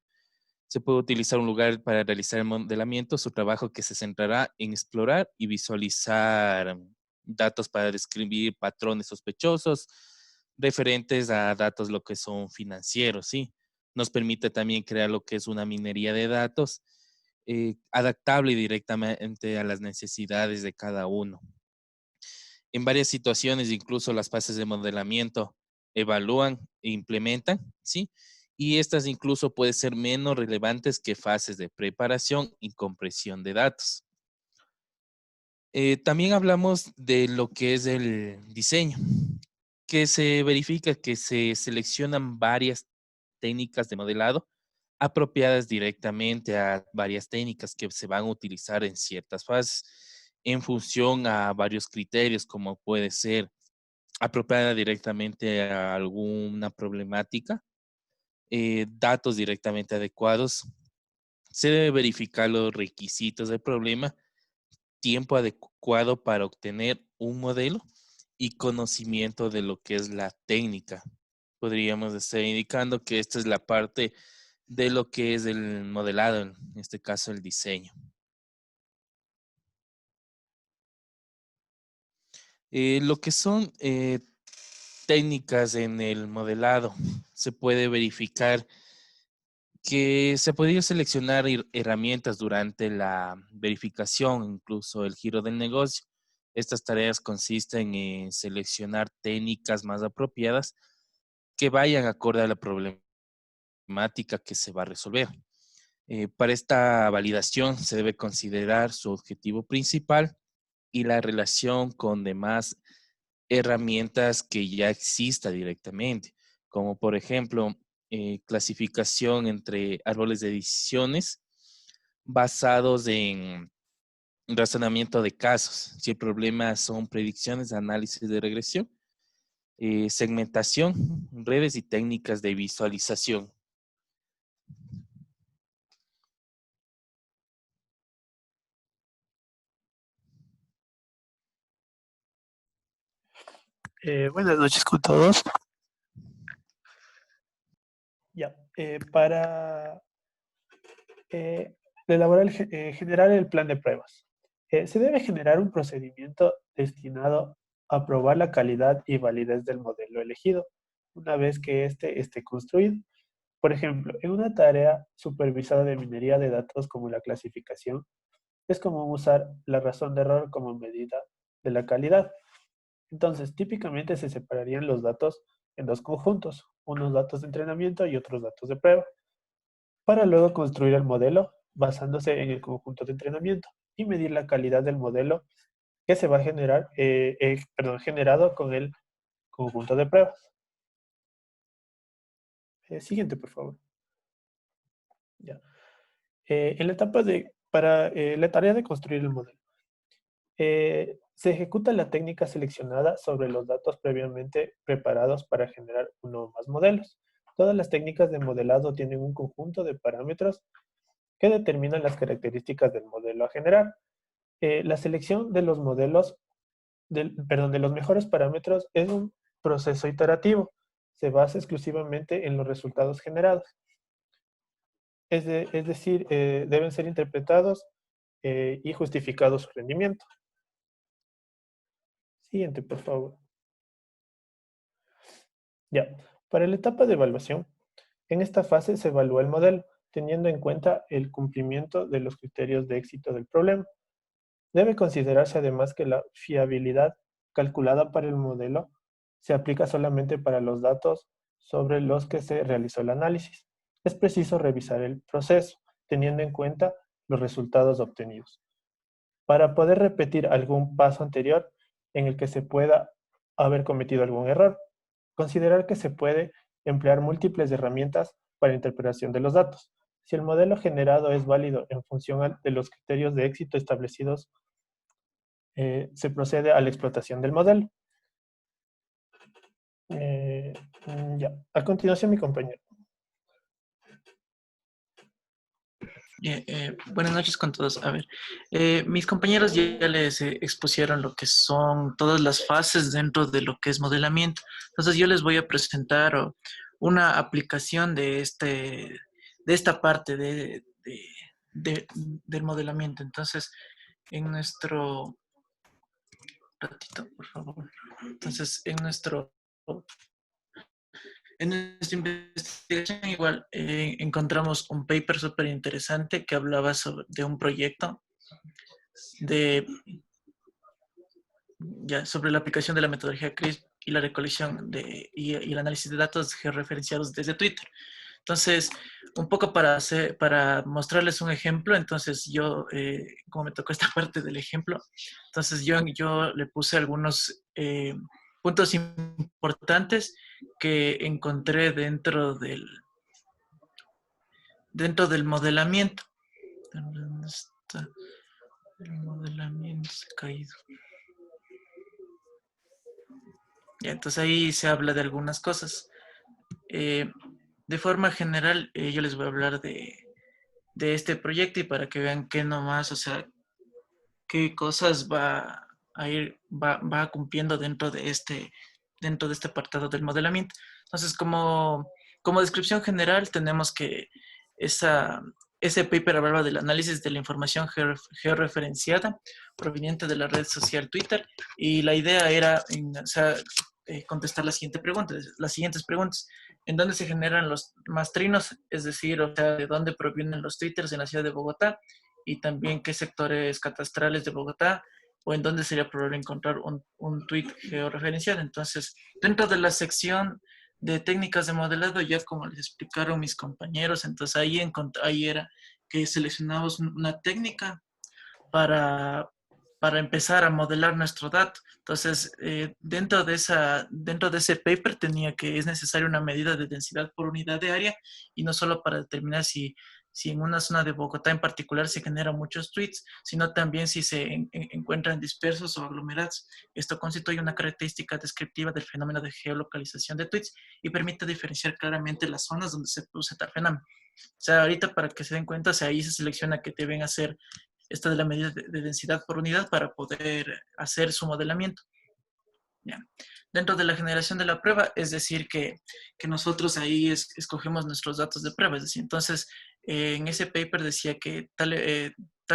se puede utilizar un lugar para realizar el modelamiento, su trabajo que se centrará en explorar y visualizar datos para describir patrones sospechosos referentes a datos lo que son financieros, ¿sí? Nos permite también crear lo que es una minería de datos adaptable directamente a las necesidades de cada uno. En varias situaciones, incluso las fases de modelamiento evalúan e implementan, ¿sí? Y estas incluso pueden ser menos relevantes que fases de preparación y compresión de datos. También hablamos de lo que es el diseño, que se verifica que se seleccionan varias técnicas de modelado apropiadas directamente a varias técnicas que se van a utilizar en ciertas fases en función a varios criterios, como puede ser apropiada directamente a alguna problemática, datos directamente adecuados. Se debe verificar los requisitos del problema, tiempo adecuado para obtener un modelo y conocimiento de lo que es la técnica. Podríamos estar indicando que esta es la parte de lo que es el modelado, en este caso el diseño. Lo que son técnicas en el modelado, se puede verificar que se podría seleccionar herramientas durante la verificación, incluso el giro del negocio. Estas tareas consisten en seleccionar técnicas más apropiadas que vayan acorde a la problemática que se va a resolver. Para esta validación se debe considerar su objetivo principal y la relación con demás herramientas que ya exista directamente, como por ejemplo, clasificación entre árboles de decisiones basados en razonamiento de casos. Si el problema son predicciones, análisis de regresión, segmentación, redes y técnicas de visualización. Buenas noches con todos. Ya, para elaborar generar el plan de pruebas. Se debe generar un procedimiento destinado a probar la calidad y validez del modelo elegido, una vez que éste esté construido. Por ejemplo, en una tarea supervisada de minería de datos como la clasificación, es común usar la razón de error como medida de la calidad. Entonces, típicamente se separarían los datos en dos conjuntos, unos datos de entrenamiento y otros datos de prueba, para luego construir el modelo basándose en el conjunto de entrenamiento y medir la calidad del modelo que se va a generar, generado con el conjunto de pruebas. Siguiente, por favor. Ya. En la etapa para la tarea de construir el modelo. Se ejecuta la técnica seleccionada sobre los datos previamente preparados para generar uno o más modelos. Todas las técnicas de modelado tienen un conjunto de parámetros que determinan las características del modelo a generar. La selección de los modelos, de los mejores parámetros es un proceso iterativo. Se basa exclusivamente en los resultados generados. Es decir, deben ser interpretados y justificados su rendimiento. Siguiente, por favor. Ya, para la etapa de evaluación, en esta fase se evalúa el modelo, teniendo en cuenta el cumplimiento de los criterios de éxito del problema. Debe considerarse además que la fiabilidad calculada para el modelo se aplica solamente para los datos sobre los que se realizó el análisis. Es preciso revisar el proceso, teniendo en cuenta los resultados obtenidos. Para poder repetir algún paso anterior en el que se pueda haber cometido algún error, considerar que se puede emplear múltiples herramientas para interpretación de los datos. Si el modelo generado es válido en función de los criterios de éxito establecidos, se procede a la explotación del modelo. Ya. A continuación, mi compañero. Buenas noches con todos. A ver, mis compañeros ya les expusieron lo que son todas las fases dentro de lo que es modelamiento. Entonces yo les voy a presentar una aplicación de esta parte del modelamiento. Entonces, en nuestro ratito, por favor. Entonces, en nuestra investigación igual encontramos un paper súper interesante que hablaba de un proyecto sobre la aplicación de la metodología CRISP y la recolección y el análisis de datos georreferenciados desde Twitter. Entonces, un poco para mostrarles un ejemplo, entonces yo, como me tocó esta parte del ejemplo, entonces yo le puse algunos puntos importantes que encontré dentro del modelamiento. ¿Dónde está? El modelamiento se ha caído. Ya, entonces ahí se habla de algunas cosas. De forma general, yo les voy a hablar de este proyecto y para que vean qué nomás, o sea, qué cosas va cumpliendo dentro de este apartado del modelamiento. Entonces, como descripción general, tenemos que ese paper hablaba del análisis de la información georreferenciada proveniente de la red social Twitter y la idea era contestar las siguientes preguntas. ¿En dónde se generan los mastrinos? Es decir, o sea, ¿de dónde provienen los twitters en la ciudad de Bogotá? Y también qué sectores catastrales de Bogotá o en dónde sería probable encontrar un tweet georreferenciado. Entonces, dentro de la sección de técnicas de modelado, ya como les explicaron mis compañeros, entonces ahí era que seleccionamos una técnica para empezar a modelar nuestro dato. Entonces, dentro de ese paper es necesaria una medida de densidad por unidad de área y no solo para determinar si en una zona de Bogotá en particular se generan muchos tweets, sino también si se encuentran dispersos o aglomerados. Esto constituye una característica descriptiva del fenómeno de geolocalización de tweets y permite diferenciar claramente las zonas donde se produce tal fenómeno. O sea, ahorita para que se den cuenta, o sea, ahí se selecciona que deben hacer esta de la medida de densidad por unidad para poder hacer su modelamiento. ¿Ya? Dentro de la generación de la prueba, es decir, que nosotros ahí escogemos nuestros datos de prueba. Es decir, entonces, en ese paper decía que tal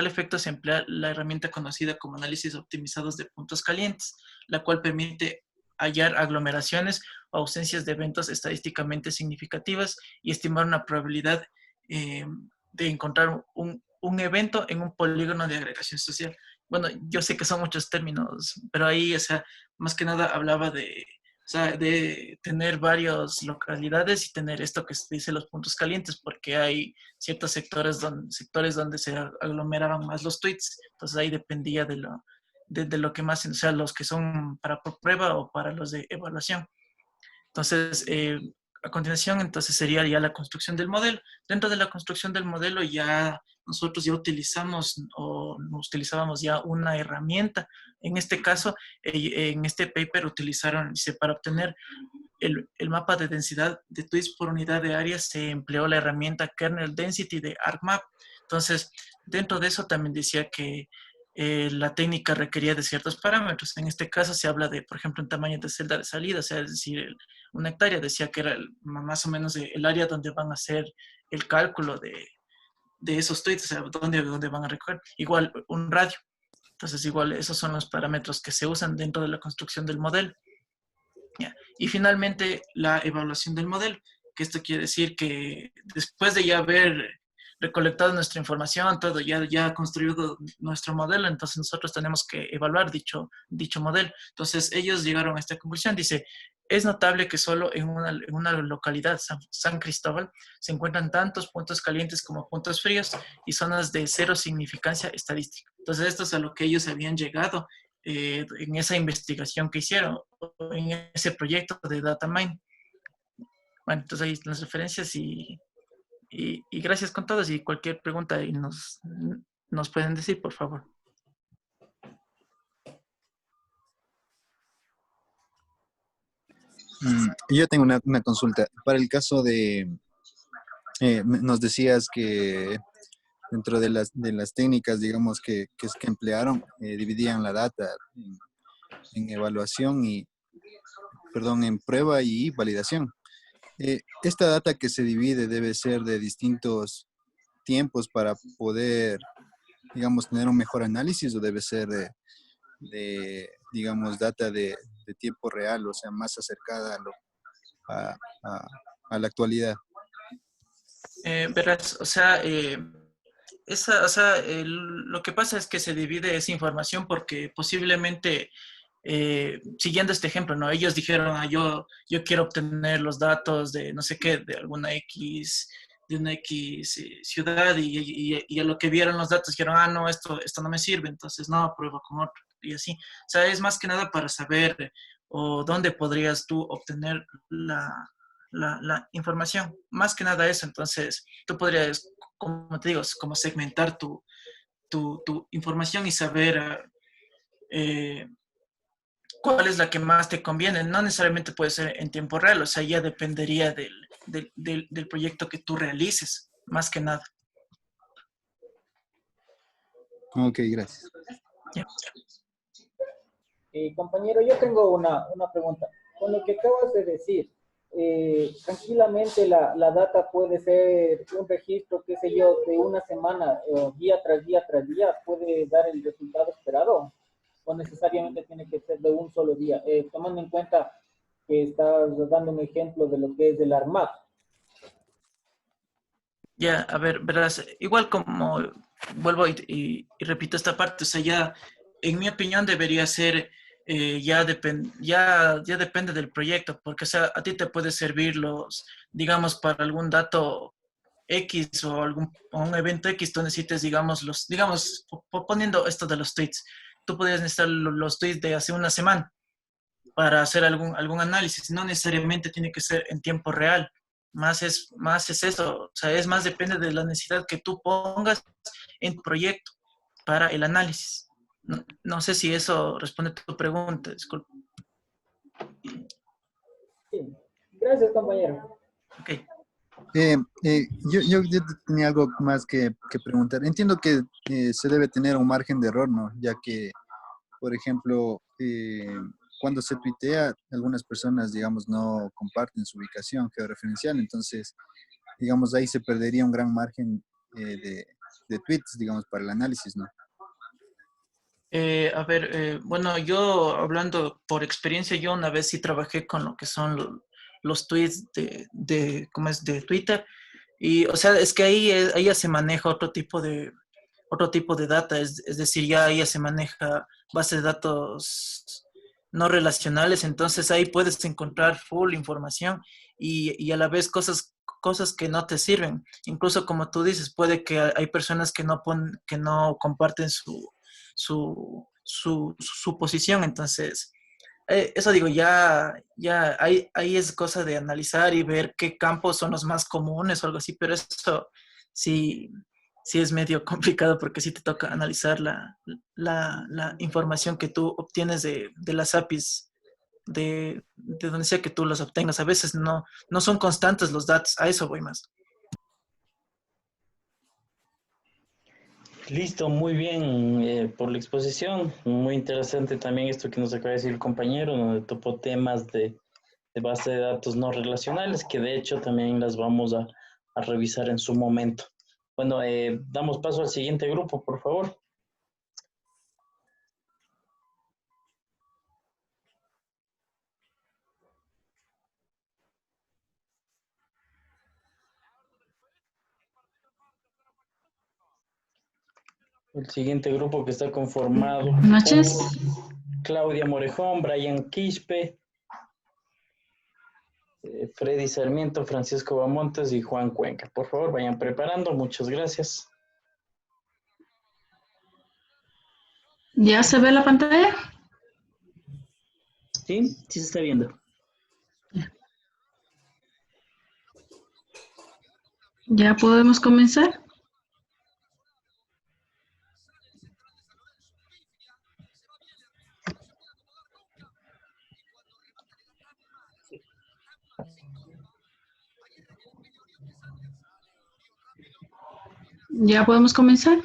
efecto se emplea la herramienta conocida como análisis optimizados de puntos calientes, la cual permite hallar aglomeraciones o ausencias de eventos estadísticamente significativas y estimar una probabilidad de encontrar un evento en un polígono de agregación social. Bueno, yo sé que son muchos términos, pero ahí, o sea, más que nada hablaba de tener varias localidades y tener esto que se dice los puntos calientes, porque hay ciertos sectores donde se aglomeraban más los tweets, entonces ahí dependía de lo que más, o sea, los que son para prueba o para los de evaluación. Entonces, a continuación, entonces sería ya la construcción del modelo. Dentro de la construcción del modelo nosotros ya utilizábamos ya una herramienta. En este caso, en este paper utilizaron, para obtener el mapa de densidad de tweets por unidad de área, se empleó la herramienta Kernel Density de ArcMap. Entonces, dentro de eso también decía que la técnica requería de ciertos parámetros. En este caso se habla de, por ejemplo, un tamaño de celda de salida, o sea, es decir, una hectárea. Decía que era más o menos el área donde van a hacer el cálculo de esos tweets, o sea, dónde van a recoger. Igual, un radio. Entonces, igual, esos son los parámetros que se usan dentro de la construcción del modelo. ¿Ya? Y finalmente, la evaluación del modelo, que esto quiere decir que después de ya haber recolectado nuestra información, todo, ya construido nuestro modelo, entonces nosotros tenemos que evaluar dicho modelo. Entonces, ellos llegaron a esta conclusión. Dice, es notable que solo en una localidad, San Cristóbal, se encuentran tantos puntos calientes como puntos fríos y zonas de cero significancia estadística. Entonces, esto es a lo que ellos habían llegado en esa investigación que hicieron, en ese proyecto de DataMine. Bueno, entonces ahí las referencias y gracias con todos y cualquier pregunta y nos pueden decir, por favor. Yo tengo una consulta. Para el caso de, nos decías que dentro de las técnicas, digamos, que emplearon, dividían la data en evaluación en prueba y validación. Esta data que se divide debe ser de distintos tiempos para poder, digamos, tener un mejor análisis, o debe ser digamos, data de tiempo real, o sea, más acercada a la actualidad. Verás, o sea, lo que pasa es que se divide esa información porque posiblemente, siguiendo este ejemplo, ¿no? Ellos dijeron, yo quiero obtener los datos de no sé qué, de una X ciudad, y a lo que vieron los datos dijeron, no, esto no me sirve, entonces no, pruebo con otro, y así. O sea, es más que nada para saber o dónde podrías tú obtener la información. Más que nada eso, entonces tú podrías, como te digo, como segmentar tu información y saber cuál es la que más te conviene. No necesariamente puede ser en tiempo real, o sea, ya dependería del proyecto que tú realices, más que nada. Ok, gracias. Ya. Compañero, yo tengo una pregunta. Con lo que acabas de decir, tranquilamente la data puede ser un registro, qué sé yo, de una semana, día tras día tras día, puede dar el resultado esperado, o necesariamente tiene que ser de un solo día, tomando en cuenta que estás dando un ejemplo de lo que es el ARMAT. Ya, a ver, verás, igual como vuelvo y repito esta parte, o sea, ya, en mi opinión debería ser, ya depende del proyecto, porque, o sea, a ti te puede servir digamos, para algún dato X o un evento X, tú necesites, digamos, poniendo esto de los tweets, tú podrías necesitar los tweets de hace una semana para hacer algún análisis, no necesariamente tiene que ser en tiempo real. Más es eso, o sea, es más depende de la necesidad que tú pongas en tu proyecto para el análisis. No sé si eso responde a tu pregunta, disculpa. Sí. Gracias, compañero. Ok. Yo tenía algo más que preguntar. Entiendo que se debe tener un margen de error, ¿no? Ya que, por ejemplo, cuando se tuitea, algunas personas, digamos, no comparten su ubicación georreferencial, entonces, digamos, ahí se perdería un gran margen de tweets, digamos, para el análisis, ¿no? A ver, bueno, yo hablando por experiencia, yo una vez sí trabajé con lo que son los tweets ¿cómo es? De Twitter. Y, o sea, es que ahí ya se maneja otro tipo de data, es decir, ya se maneja base de datos no relacionales, entonces ahí puedes encontrar full información y a la vez cosas que no te sirven. Incluso como tú dices, puede que hay personas que no comparten su posición, entonces eso digo, ya ahí es cosa de analizar y ver qué campos son los más comunes o algo así, pero eso sí, sí es medio complicado porque sí te toca analizar la información que tú obtienes de las APIs, de donde sea que tú los obtengas. A veces no son constantes los datos, a eso voy más. Listo, muy bien por la exposición. Muy interesante también esto que nos acaba de decir el compañero, donde topó temas de base de datos no relacionales, que de hecho también las vamos a revisar en su momento. Bueno, damos paso al siguiente grupo, por favor. El siguiente grupo que está conformado Buenas noches. por Claudia Morejón, Brian Quispe, Freddy Sarmiento, Francisco Bamontes y Juan Cuenca. Por favor, vayan preparando. Muchas gracias. ¿Ya se ve la pantalla? Sí, sí se está viendo. ¿Ya podemos comenzar? ¿Ya podemos comenzar?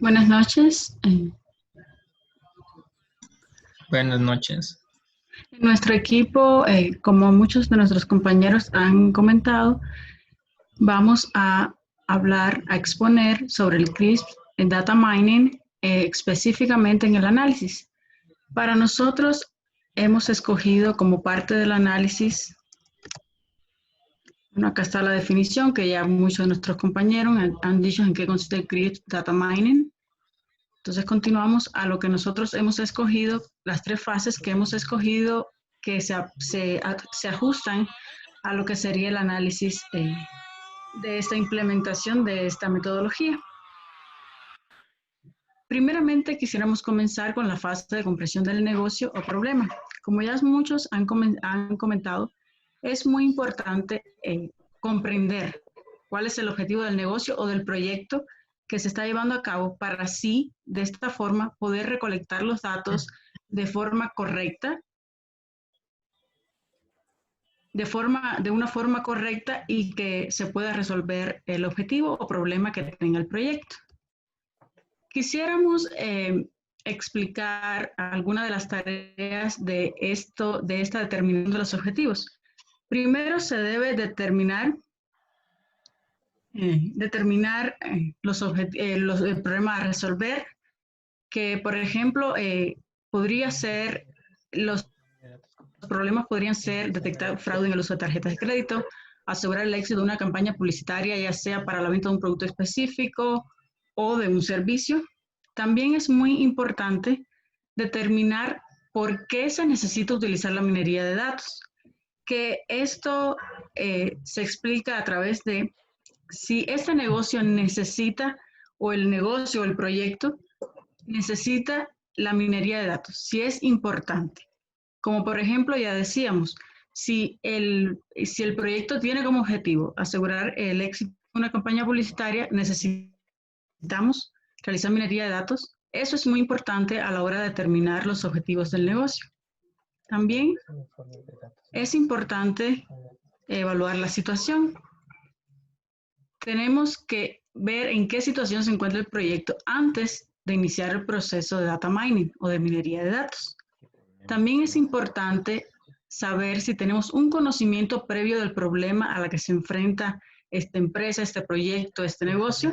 Buenas noches. Buenas noches. Nuestro equipo, como muchos de nuestros compañeros han comentado, vamos a hablar, a exponer sobre el CRISP en Data Mining, específicamente en el análisis. Para nosotros, hemos escogido como parte del análisis, bueno, acá está la definición que ya muchos de nuestros compañeros han dicho en qué consiste el CRISP Data Mining. Entonces continuamos a lo que nosotros hemos escogido, las 3 fases que hemos escogido que se ajustan a lo que sería el análisis de esta implementación de esta metodología. Primeramente quisiéramos comenzar con la fase de comprensión del negocio o problema. Como ya muchos han comentado, es muy importante comprender cuál es el objetivo del negocio o del proyecto que se está llevando a cabo para así, de esta forma, poder recolectar los datos de forma correcta, de una forma correcta y que se pueda resolver el objetivo o problema que tenga el proyecto. Quisiéramos explicar algunas de las tareas de esta determinación de los objetivos. Primero se debe determinar el problema a resolver, que por ejemplo los problemas podrían ser detectar fraude en el uso de tarjetas de crédito, asegurar el éxito de una campaña publicitaria, ya sea para la venta de un producto específico o de un servicio. También es muy importante determinar por qué se necesita utilizar la minería de datos, que esto se explica a través de si este negocio necesita, o el negocio o el proyecto necesita la minería de datos, si es importante. Como por ejemplo, ya decíamos, si el proyecto tiene como objetivo asegurar el éxito de una campaña publicitaria, necesitamos realizar minería de datos. Eso es muy importante a la hora de determinar los objetivos del negocio. También es importante evaluar la situación. Tenemos que ver en qué situación se encuentra el proyecto antes de iniciar el proceso de data mining o de minería de datos. También es importante saber si tenemos un conocimiento previo del problema a la que se enfrenta esta empresa, este proyecto, este negocio,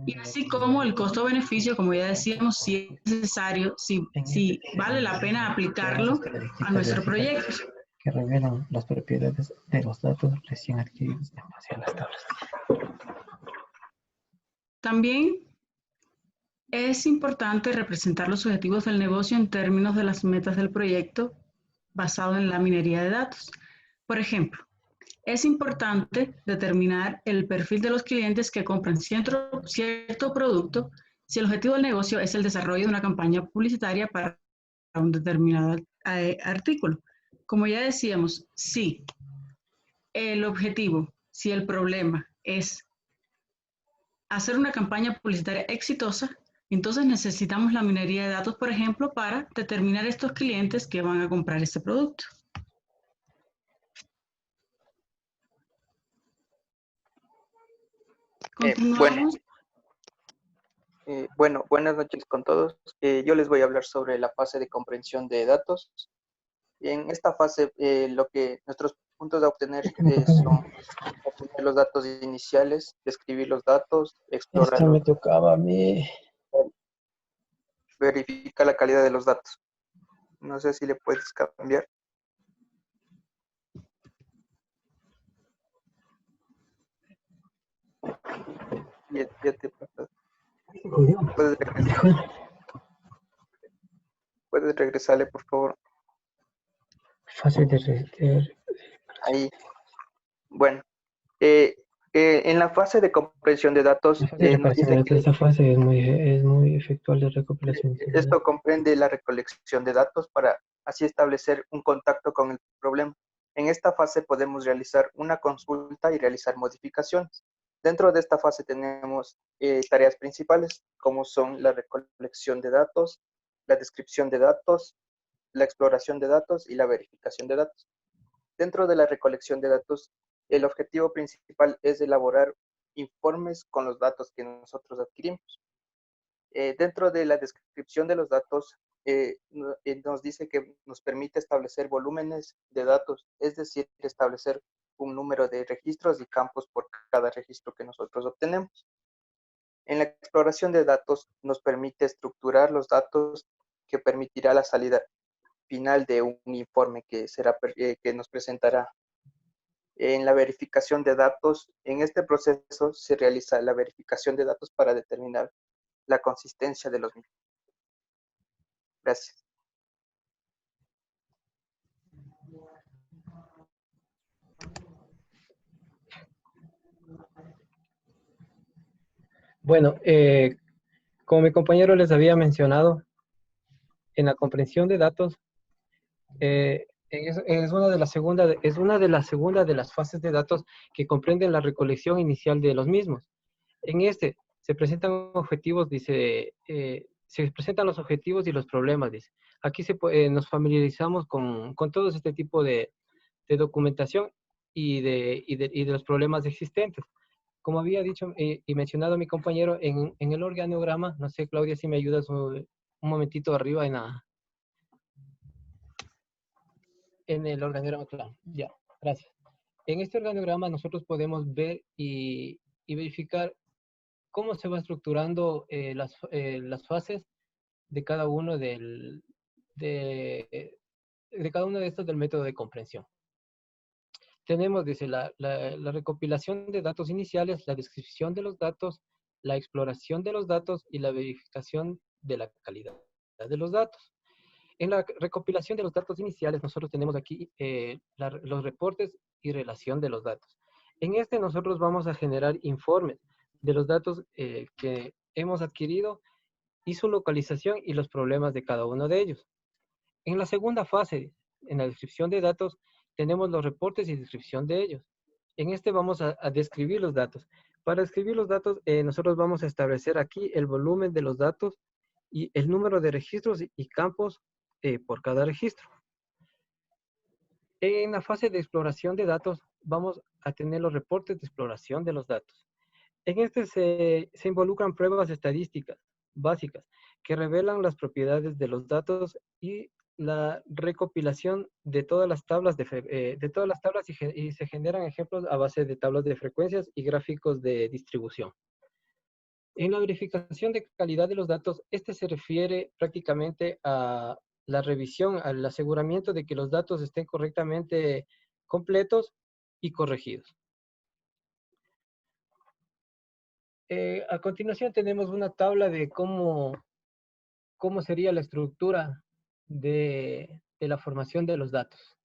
y así como el costo-beneficio, como ya decíamos, si es necesario, si vale la pena aplicarlo a nuestro proyecto. Que revelan las propiedades de los datos recién adquiridos en base a las tablas. También es importante representar los objetivos del negocio en términos de las metas del proyecto basado en la minería de datos. Por ejemplo, es importante determinar el perfil de los clientes que compran cierto producto si el objetivo del negocio es el desarrollo de una campaña publicitaria para un determinado artículo. Como ya decíamos, si el objetivo, si el problema es hacer una campaña publicitaria exitosa, entonces necesitamos la minería de datos, por ejemplo, para determinar estos clientes que van a comprar este producto. Continuamos. Bueno, buenas noches con todos. Yo les voy a hablar sobre la fase de comprensión de datos. En esta fase, nuestros puntos de obtener son obtener los datos iniciales, describir los datos, explorar. Esto me tocaba a mí. Verifica la calidad de los datos. No sé si le puedes cambiar. Ya te pasas. ¿Puedes regresarle, por favor? Fácil de regresar. Ahí. Bueno, En la fase de comprensión de datos, La fase de nos recopilación dice de datos, que esta fase es muy efectual de recopilación. esto comprende la recolección de datos para así establecer un contacto con el problema. En esta fase podemos realizar una consulta y realizar modificaciones. Dentro de esta fase tenemos tareas principales, como son la recolección de datos, la descripción de datos, la exploración de datos y la verificación de datos. Dentro de la recolección de datos, el objetivo principal es elaborar informes con los datos que nosotros adquirimos. Dentro de la descripción de los datos, nos dice que nos permite establecer volúmenes de datos, es decir, establecer un número de registros y campos por cada registro que nosotros obtenemos. En la exploración de datos nos permite estructurar los datos que permitirá la salida final de un informe que nos presentará. En la verificación de datos, en este proceso se realiza la verificación de datos para determinar la consistencia de los mismos. Gracias. Bueno, como mi compañero les había mencionado, en la comprensión de datos, es una de las fases de datos que comprenden la recolección inicial de los mismos. En este se presentan objetivos, dice, se presentan los objetivos y los problemas, dice. Aquí nos familiarizamos con todo este tipo de documentación y de los problemas existentes. Como había dicho y mencionado mi compañero, en el organograma, no sé, Claudia, si me ayudas un momentito arriba en el organograma, claro, ya, gracias. En este organograma nosotros podemos ver y verificar cómo se va estructurando las fases de cada uno de cada uno de estos del método de comprensión. Tenemos, dice, la recopilación de datos iniciales, la descripción de los datos, la exploración de los datos y la verificación de la calidad de los datos. En la recopilación de los datos iniciales, nosotros tenemos aquí los reportes y relación de los datos. En este nosotros vamos a generar informes de los datos que hemos adquirido y su localización y los problemas de cada uno de ellos. En la segunda fase, en la descripción de datos, tenemos los reportes y descripción de ellos. En este vamos a describir los datos. Para describir los datos, nosotros vamos a establecer aquí el volumen de los datos y el número de registros y campos por cada registro. En la fase de exploración de datos, vamos a tener los reportes de exploración de los datos. En este se involucran pruebas estadísticas básicas que revelan las propiedades de los datos y la recopilación de todas las tablas, y se generan ejemplos a base de tablas de frecuencias y gráficos de distribución. En la verificación de calidad de los datos, este se refiere prácticamente a la revisión, al aseguramiento de que los datos estén correctamente completos y corregidos. A continuación tenemos una tabla de cómo sería la estructura de la formación de los datos.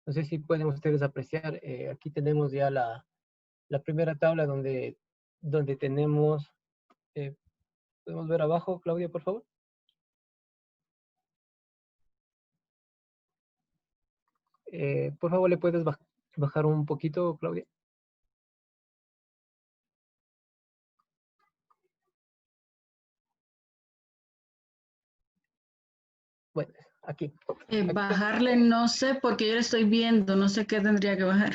No sé si pueden ustedes apreciar, aquí tenemos ya la primera tabla donde tenemos, ¿podemos ver abajo, Claudia, por favor? Por favor, ¿le puedes bajar un poquito, Claudia? Bueno, aquí. Bajarle no sé porque yo le estoy viendo, no sé qué tendría que bajar.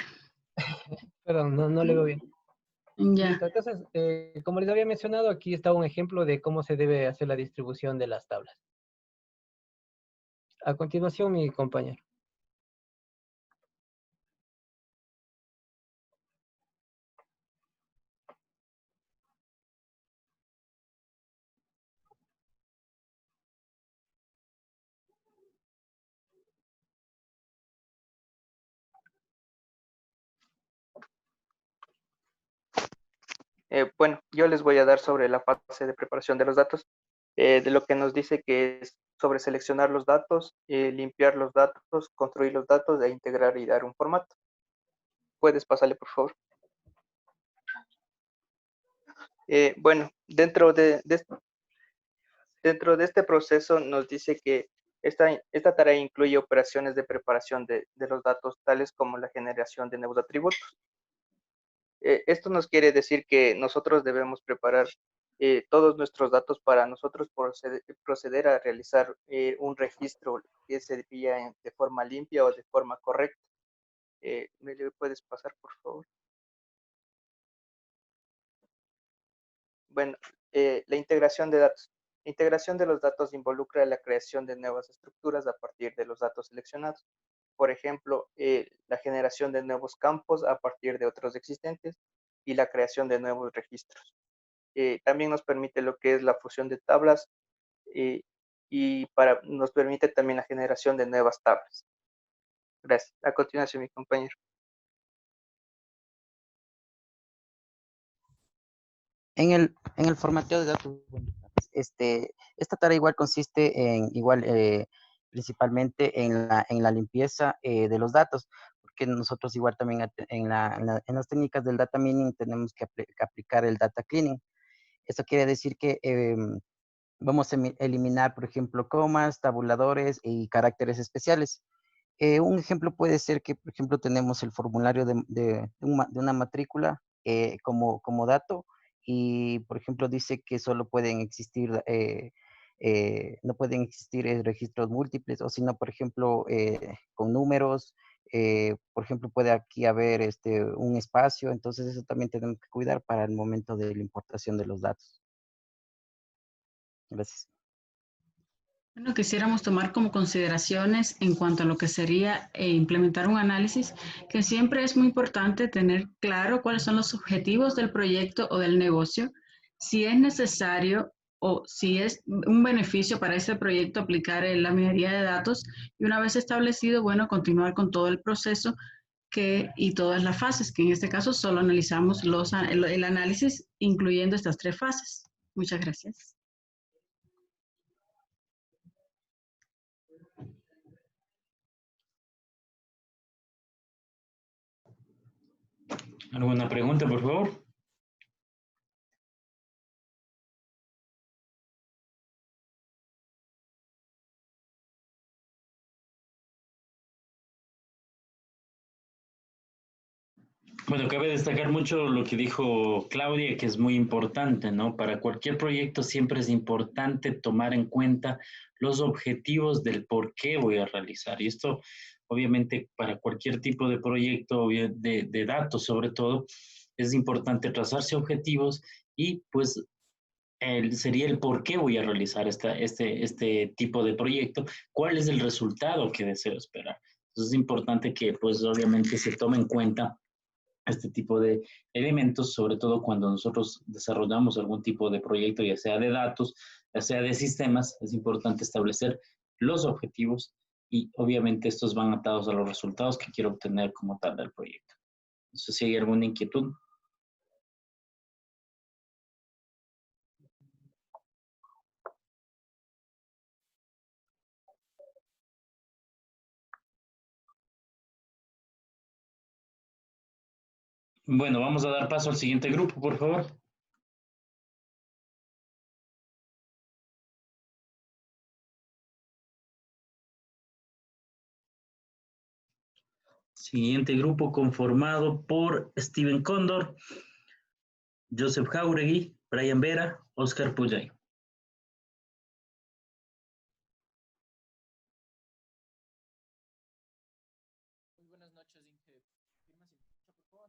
Perdón, no le veo bien. Ya. Listo, entonces, como les había mencionado, aquí está un ejemplo de cómo se debe hacer la distribución de las tablas. A continuación, mi compañero. Bueno, yo les voy a dar sobre la fase de preparación de los datos, de lo que nos dice que es sobre seleccionar los datos, limpiar los datos, construir los datos e integrar y dar un formato. ¿Puedes pasarle, por favor? Bueno, dentro de este proceso nos dice que esta tarea incluye operaciones de preparación de los datos, tales como la generación de nuevos atributos. Esto nos quiere decir que nosotros debemos preparar todos nuestros datos para nosotros proceder a realizar un registro que se envía de forma limpia o de forma correcta. ¿Me le puedes pasar, por favor? Bueno, la integración de datos. La integración de los datos involucra la creación de nuevas estructuras a partir de los datos seleccionados. Por ejemplo, la generación de nuevos campos a partir de otros existentes y la creación de nuevos registros. También nos permite lo que es la fusión de tablas y nos permite también la generación de nuevas tablas. Gracias. A continuación, mi compañero. En el formateo de datos, esta tarea igual consiste en, principalmente en la limpieza de los datos, porque nosotros igual también en las técnicas del data mining tenemos que aplicar el data cleaning. Esto quiere decir que vamos a eliminar, por ejemplo, comas, tabuladores y caracteres especiales. Un ejemplo puede ser que, por ejemplo, tenemos el formulario de una matrícula como dato y, por ejemplo, dice que solo pueden existir, no pueden existir registros múltiples o si no, por ejemplo, con números, por ejemplo, puede aquí haber un espacio, entonces eso también tenemos que cuidar para el momento de la importación de los datos. Gracias. Bueno, quisiéramos tomar como consideraciones en cuanto a lo que sería implementar un análisis, que siempre es muy importante tener claro cuáles son los objetivos del proyecto o del negocio, si es necesario o si es un beneficio para ese proyecto aplicar la minería de datos y una vez establecido, bueno, continuar con todo el proceso y todas las fases, que en este caso solo analizamos el análisis incluyendo estas 3 fases. Muchas gracias. ¿Alguna pregunta, por favor? Bueno, cabe destacar mucho lo que dijo Claudia, que es muy importante, ¿no? Para cualquier proyecto siempre es importante tomar en cuenta los objetivos del por qué voy a realizar. Y esto, obviamente, para cualquier tipo de proyecto, de datos sobre todo, es importante trazarse objetivos y pues sería el por qué voy a realizar este tipo de proyecto, cuál es el resultado que deseo esperar. Entonces es importante que pues obviamente se tome en cuenta este tipo de elementos, sobre todo cuando nosotros desarrollamos algún tipo de proyecto, ya sea de datos, ya sea de sistemas, es importante establecer los objetivos y obviamente estos van atados a los resultados que quiero obtener como tal del proyecto. No sé si hay alguna inquietud. Bueno, vamos a dar paso al siguiente grupo, por favor. Siguiente grupo conformado por Steven Cóndor, Joseph Jauregui, Brian Vera, Oscar Puyay. Muy buenas noches, Inge. ¿Confirma si me escucha, por favor?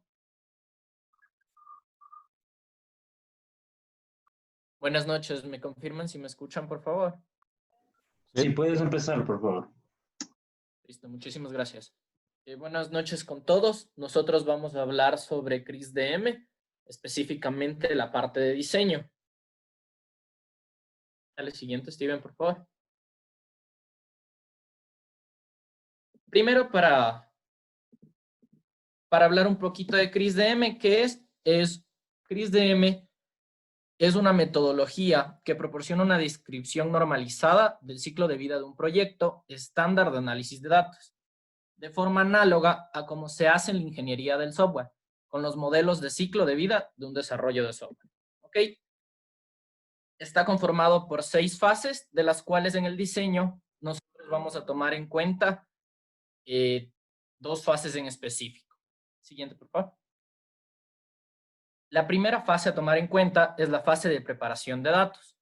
Buenas noches, ¿me confirman si me escuchan, por favor? Sí, puedes empezar, por favor. Listo, muchísimas gracias. Buenas noches con todos. Nosotros vamos a hablar sobre CRISDM, específicamente la parte de diseño. Dale siguiente, Steven, por favor. Primero, para hablar un poquito de CRISDM, ¿qué es? CRISDM es una metodología que proporciona una descripción normalizada del ciclo de vida de un proyecto estándar de análisis de datos, de forma análoga a cómo se hace en la ingeniería del software, con los modelos de ciclo de vida de un desarrollo de software. ¿Ok? ¿ok? Está conformado por 6 fases, de las cuales en el diseño nosotros vamos a tomar en cuenta 2 fases en específico. Siguiente, por favor. La primera fase a tomar en cuenta es la fase de preparación de datos.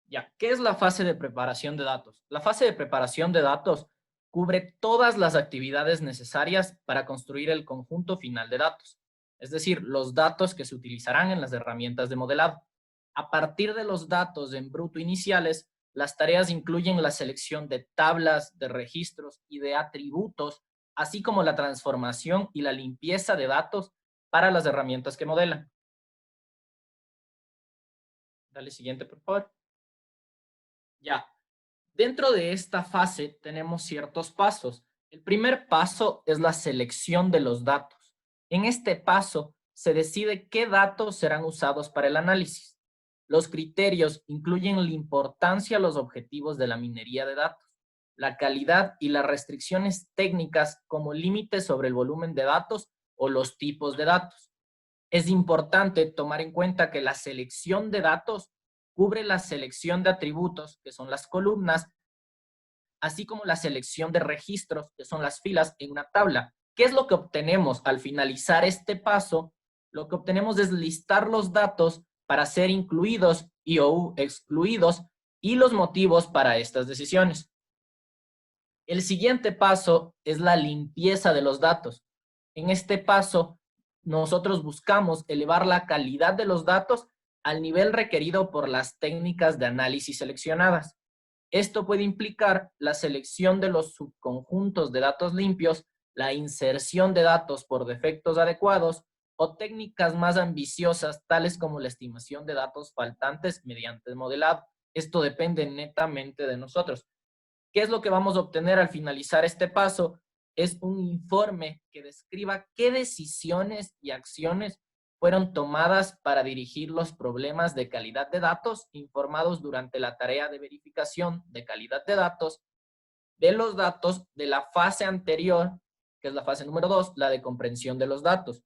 Ya, ¿qué es la fase de preparación de datos? La fase de preparación de datos cubre todas las actividades necesarias para construir el conjunto final de datos, es decir, los datos que se utilizarán en las herramientas de modelado. A partir de los datos en bruto iniciales, las tareas incluyen la selección de tablas, de registros y de atributos, así como la transformación y la limpieza de datos para las herramientas que modelan. Dale siguiente, por favor. Ya. Dentro de esta fase tenemos ciertos pasos. El primer paso es la selección de los datos. En este paso se decide qué datos serán usados para el análisis. Los criterios incluyen la importancia a los objetivos de la minería de datos, la calidad y las restricciones técnicas como límites sobre el volumen de datos o los tipos de datos. Es importante tomar en cuenta que la selección de datos cubre la selección de atributos, que son las columnas, así como la selección de registros, que son las filas en una tabla. ¿Qué es lo que obtenemos al finalizar este paso? Lo que obtenemos es listar los datos para ser incluidos y o excluidos y los motivos para estas decisiones. El siguiente paso es la limpieza de los datos. En este paso, nosotros buscamos elevar la calidad de los datos al nivel requerido por las técnicas de análisis seleccionadas. Esto puede implicar la selección de los subconjuntos de datos limpios, la inserción de datos por defectos adecuados o técnicas más ambiciosas, tales como la estimación de datos faltantes mediante el modelado. Esto depende netamente de nosotros. ¿Qué es lo que vamos a obtener al finalizar este paso? Es un informe que describa qué decisiones y acciones fueron tomadas para dirigir los problemas de calidad de datos informados durante la tarea de verificación de calidad de datos de los datos de la fase anterior, que es la fase número 2, la de comprensión de los datos.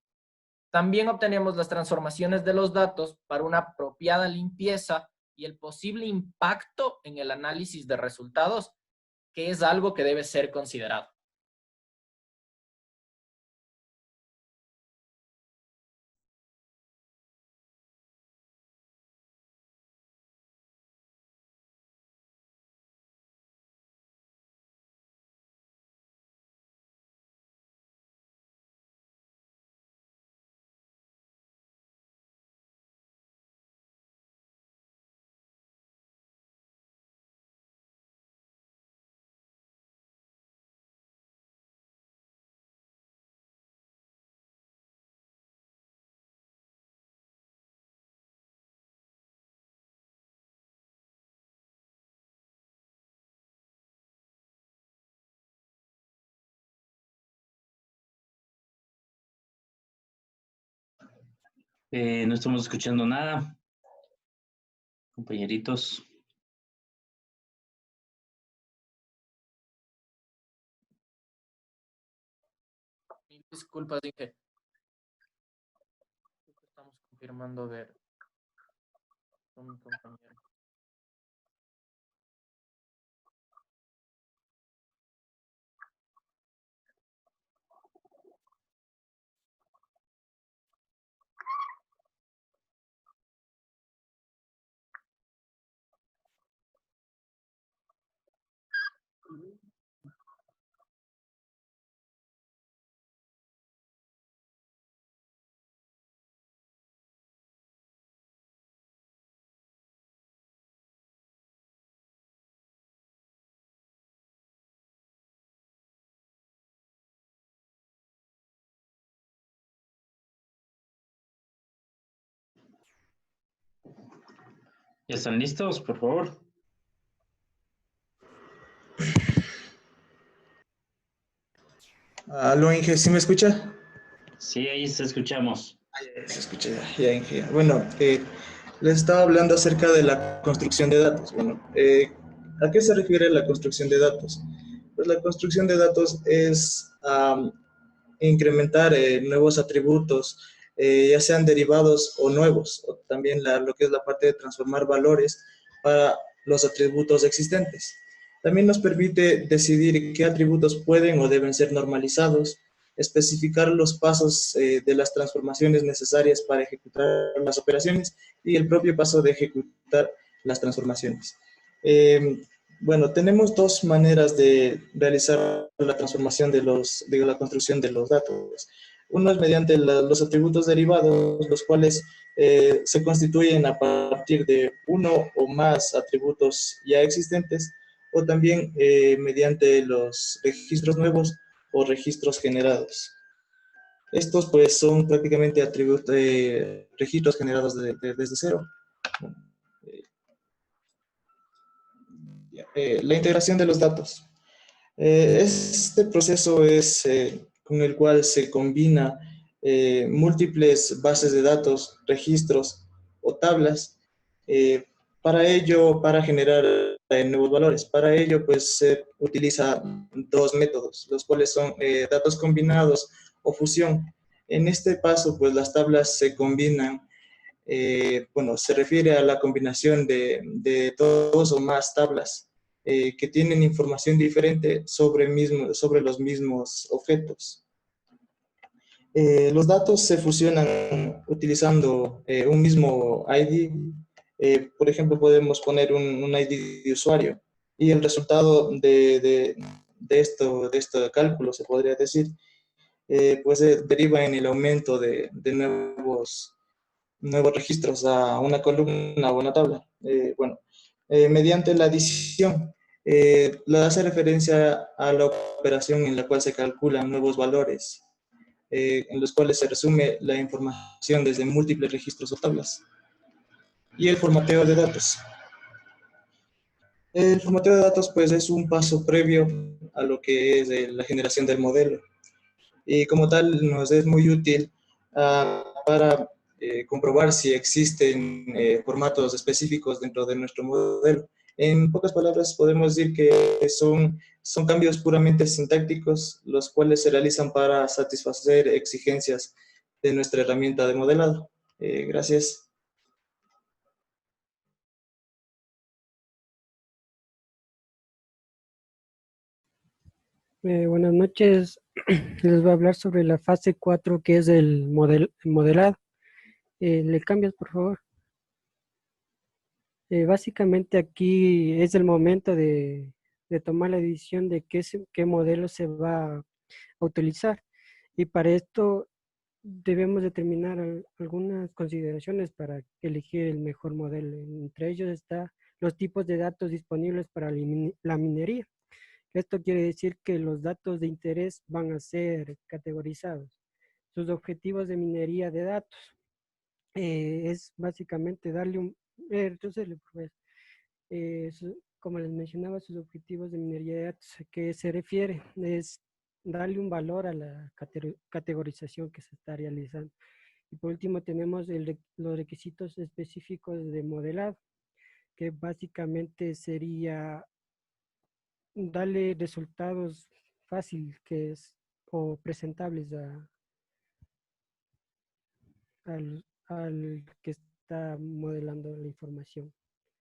También obtenemos las transformaciones de los datos para una apropiada limpieza y el posible impacto en el análisis de resultados, que es algo que debe ser considerado. No estamos escuchando nada. Compañeritos. Disculpas, dije. Estamos confirmando ver con mi compañero. ¿Ya están listos, por favor? Aló, Inge, ¿sí me escucha? Sí, ahí se escuchamos. Se escucha ya, Inge. Bueno, les estaba hablando acerca de la construcción de datos. Bueno, ¿a qué se refiere la construcción de datos? Pues la construcción de datos es incrementar nuevos atributos, ya sean derivados o nuevos, o también lo que es la parte de transformar valores para los atributos existentes. También nos permite decidir qué atributos pueden o deben ser normalizados, especificar los pasos de las transformaciones necesarias para ejecutar las operaciones y el propio paso de ejecutar las transformaciones. Bueno, tenemos dos maneras de realizar la transformación de la construcción de los datos. Uno es mediante los atributos derivados, los cuales se constituyen a partir de uno o más atributos ya existentes, o también mediante los registros nuevos o registros generados. Estos pues son prácticamente registros generados desde cero. La integración de los datos. Este proceso es con el cual se combina múltiples bases de datos, registros o tablas. Para generar nuevos valores. Para ello, pues, se utiliza dos métodos, los cuales son datos combinados o fusión. En este paso, pues, las tablas se combinan. Bueno, se refiere a la combinación de dos o más tablas que tienen información diferente sobre los mismos objetos. Los datos se fusionan utilizando un mismo ID. Por ejemplo, podemos poner un ID de usuario y el resultado de este cálculo, se podría decir, pues deriva en el aumento de nuevos registros a una columna o una tabla. Bueno, mediante la adición, la hace referencia a la operación en la cual se calculan nuevos valores, en los cuales se resume la información desde múltiples registros o tablas. Y el formateo de datos. El formateo de datos, pues, es un paso previo a lo que es la generación del modelo. Y como tal, nos es muy útil para comprobar si existen formatos específicos dentro de nuestro modelo. En pocas palabras, podemos decir que son cambios puramente sintácticos, los cuales se realizan para satisfacer exigencias de nuestra herramienta de modelado. Gracias. Buenas noches. Les voy a hablar sobre la fase 4, que es el modelado. ¿Le cambias, por favor? Básicamente aquí es el momento de tomar la decisión de qué modelo se va a utilizar. Y para esto debemos determinar algunas consideraciones para elegir el mejor modelo. Entre ellos están los tipos de datos disponibles para la minería. Esto quiere decir que los datos de interés van a ser categorizados. Sus objetivos de minería de datos es básicamente darle un... como les mencionaba, sus objetivos de minería de datos, ¿a qué se refiere? Es darle un valor a la categorización que se está realizando. Y por último tenemos los requisitos específicos de modelado, que básicamente sería darle resultados fáciles o presentables al que está modelando la información.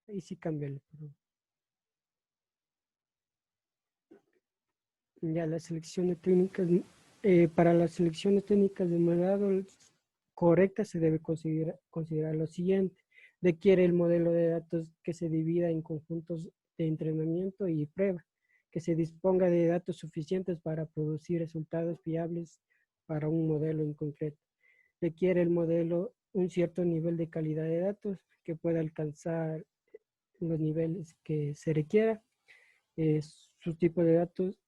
Ahí sí cámbiale, por favor. Ya las selecciones técnicas, para las selecciones técnicas de modelado correctas se debe considerar lo siguiente. Requiere el modelo de datos que se divida en conjuntos de entrenamiento y prueba, que se disponga de datos suficientes para producir resultados fiables para un modelo en concreto. Requiere el modelo un cierto nivel de calidad de datos que pueda alcanzar los niveles que se requiera. Sus tipos de datos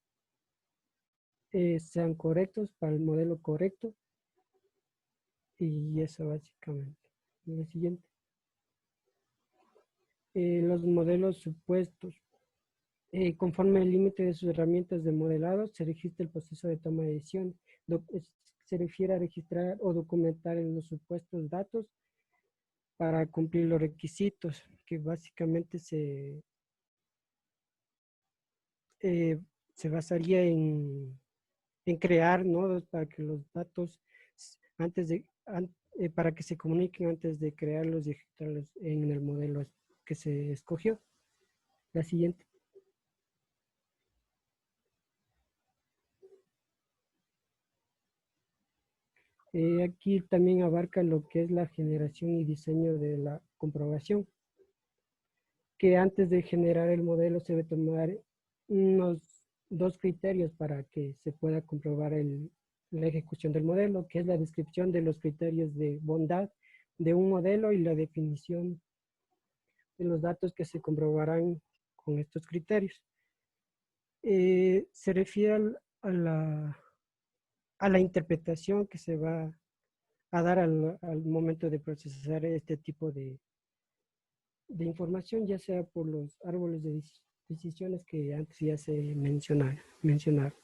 sean correctos para el modelo correcto. Y eso básicamente. Lo siguiente. Los modelos supuestos. Conforme el límite de sus herramientas de modelado, se registra el proceso de toma de decisión. Se refiere a registrar o documentar en los supuestos datos para cumplir los requisitos, que básicamente se basaría en en crear nodos para que los datos, para que se comuniquen antes de crearlos y ejecutarlos en el modelo que se escogió. La siguiente. Aquí también abarca lo que es la generación y diseño de la comprobación, que antes de generar el modelo se debe tomar unos 2 criterios para que se pueda comprobar la ejecución del modelo, que es la descripción de los criterios de bondad de un modelo y la definición de los datos que se comprobarán con estos criterios. Se refiere a la interpretación que se va a dar al momento de procesar este tipo de información, ya sea por los árboles de decisiones que antes ya se mencionaron.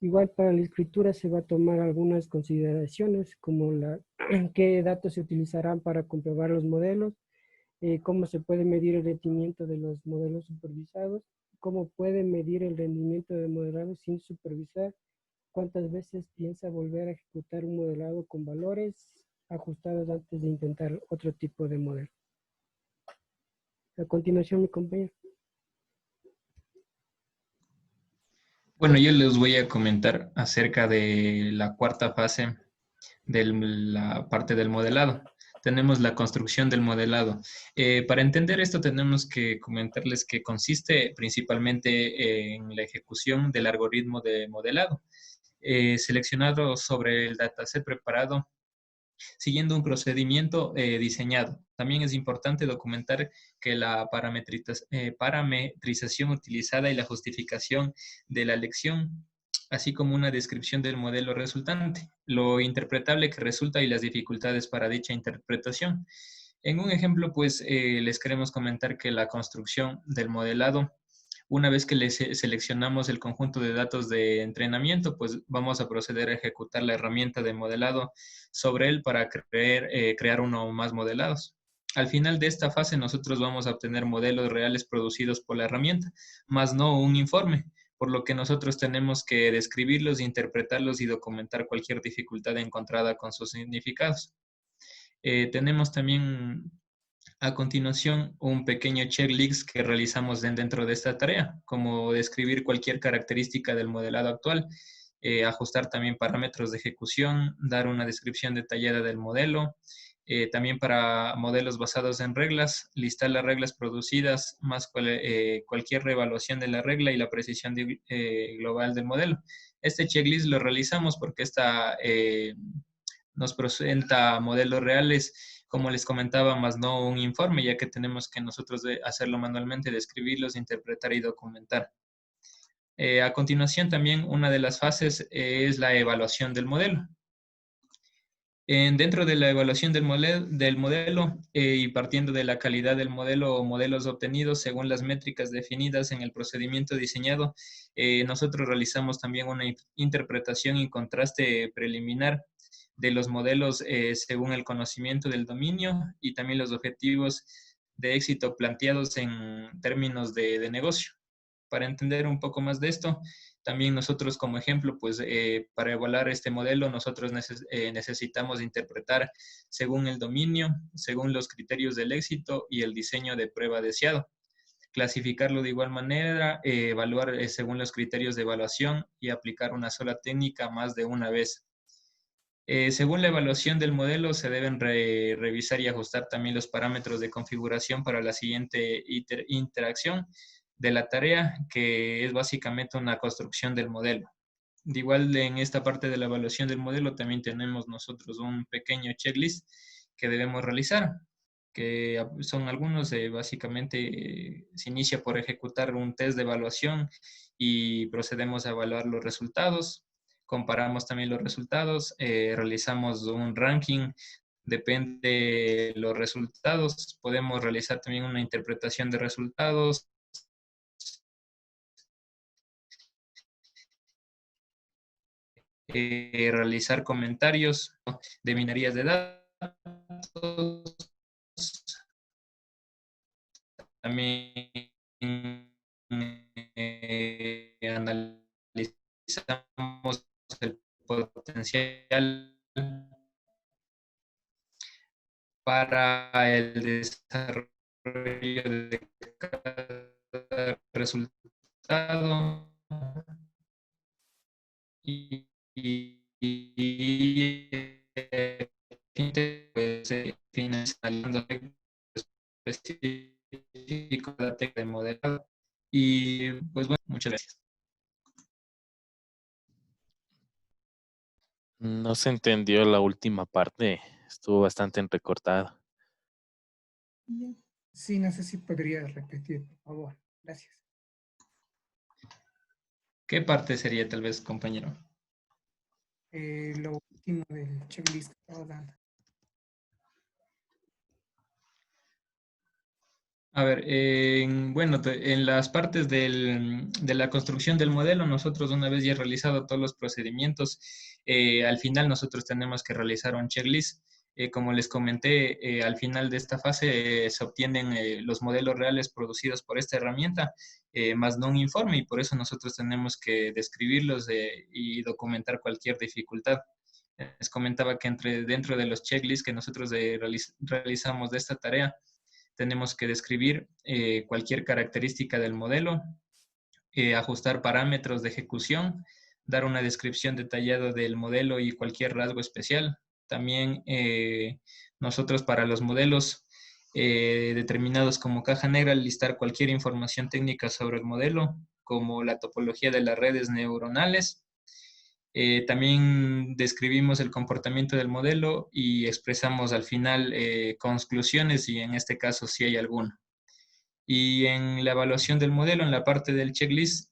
Igual para la escritura se va a tomar algunas consideraciones como qué datos se utilizarán para comprobar los modelos, cómo se puede medir el rendimiento de los modelos supervisados, cómo puede medir el rendimiento del modelado sin supervisar, cuántas veces piensa volver a ejecutar un modelado con valores ajustados antes de intentar otro tipo de modelo. A continuación, mi compañero. Bueno, yo les voy a comentar acerca de la cuarta fase de la parte del modelado. Tenemos la construcción del modelado. Para entender esto tenemos que comentarles que consiste principalmente en la ejecución del algoritmo de modelado, seleccionado sobre el dataset preparado, siguiendo un procedimiento diseñado. También es importante documentar que la parametrización utilizada y la justificación de la elección, así como una descripción del modelo resultante, lo interpretable que resulta y las dificultades para dicha interpretación. En un ejemplo, pues, les queremos comentar que la construcción del modelado, una vez que seleccionamos el conjunto de datos de entrenamiento, pues vamos a proceder a ejecutar la herramienta de modelado sobre él para crear uno o más modelados. Al final de esta fase nosotros vamos a obtener modelos reales producidos por la herramienta, más no un informe, por lo que nosotros tenemos que describirlos, interpretarlos y documentar cualquier dificultad encontrada con sus significados. Tenemos también a continuación un pequeño checklist que realizamos dentro de esta tarea, como describir cualquier característica del modelado actual, ajustar también parámetros de ejecución, dar una descripción detallada del modelo, también para modelos basados en reglas, listar las reglas producidas más cualquier reevaluación de la regla y la precisión global del modelo. Este checklist lo realizamos porque nos presenta modelos reales, como les comentaba, más no un informe, ya que tenemos que nosotros hacerlo manualmente, describirlos, interpretar y documentar. A continuación, también una de las fases es la evaluación del modelo. Dentro de la evaluación del modelo y partiendo de la calidad del modelo o modelos obtenidos según las métricas definidas en el procedimiento diseñado, nosotros realizamos también una interpretación y contraste preliminar de los modelos según el conocimiento del dominio y también los objetivos de éxito planteados en términos de negocio. Para entender un poco más de esto, también nosotros como ejemplo, pues para evaluar este modelo, nosotros necesitamos interpretar según el dominio, según los criterios del éxito y el diseño de prueba deseado. Clasificarlo de igual manera, evaluar según los criterios de evaluación y aplicar una sola técnica más de una vez. Según la evaluación del modelo, se deben revisar y ajustar también los parámetros de configuración para la siguiente interacción de la tarea, que es básicamente una construcción del modelo. De igual, en esta parte de la evaluación del modelo también tenemos nosotros un pequeño checklist que debemos realizar, que son algunos, básicamente se inicia por ejecutar un test de evaluación y procedemos a evaluar los resultados. Comparamos también los resultados, realizamos un ranking, depende de los resultados, podemos realizar también una interpretación de resultados, realizar comentarios de minerías de datos, también analizamos el potencial para el desarrollo de cada resultado pues, finalizando específico de la técnica de modelado. Y pues bueno, muchas gracias. No se entendió la última parte, estuvo bastante entrecortada. Sí, no sé si podría repetir, por favor. Gracias. ¿Qué parte sería tal vez, compañero? Lo último del checklist que estaba dando. A ver, bueno, en las partes de la construcción del modelo, nosotros una vez ya realizado todos los procedimientos, al final nosotros tenemos que realizar un checklist. Como les comenté, al final de esta fase se obtienen los modelos reales producidos por esta herramienta, más no un informe, y por eso nosotros tenemos que describirlos y documentar cualquier dificultad. Les comentaba que dentro de los checklists que nosotros realizamos de esta tarea, tenemos que describir cualquier característica del modelo, ajustar parámetros de ejecución, dar una descripción detallada del modelo y cualquier rasgo especial. También nosotros para los modelos determinados como caja negra, listar cualquier información técnica sobre el modelo, como la topología de las redes neuronales. También describimos el comportamiento del modelo y expresamos al final conclusiones, y en este caso si hay alguna. Y en la evaluación del modelo, en la parte del checklist,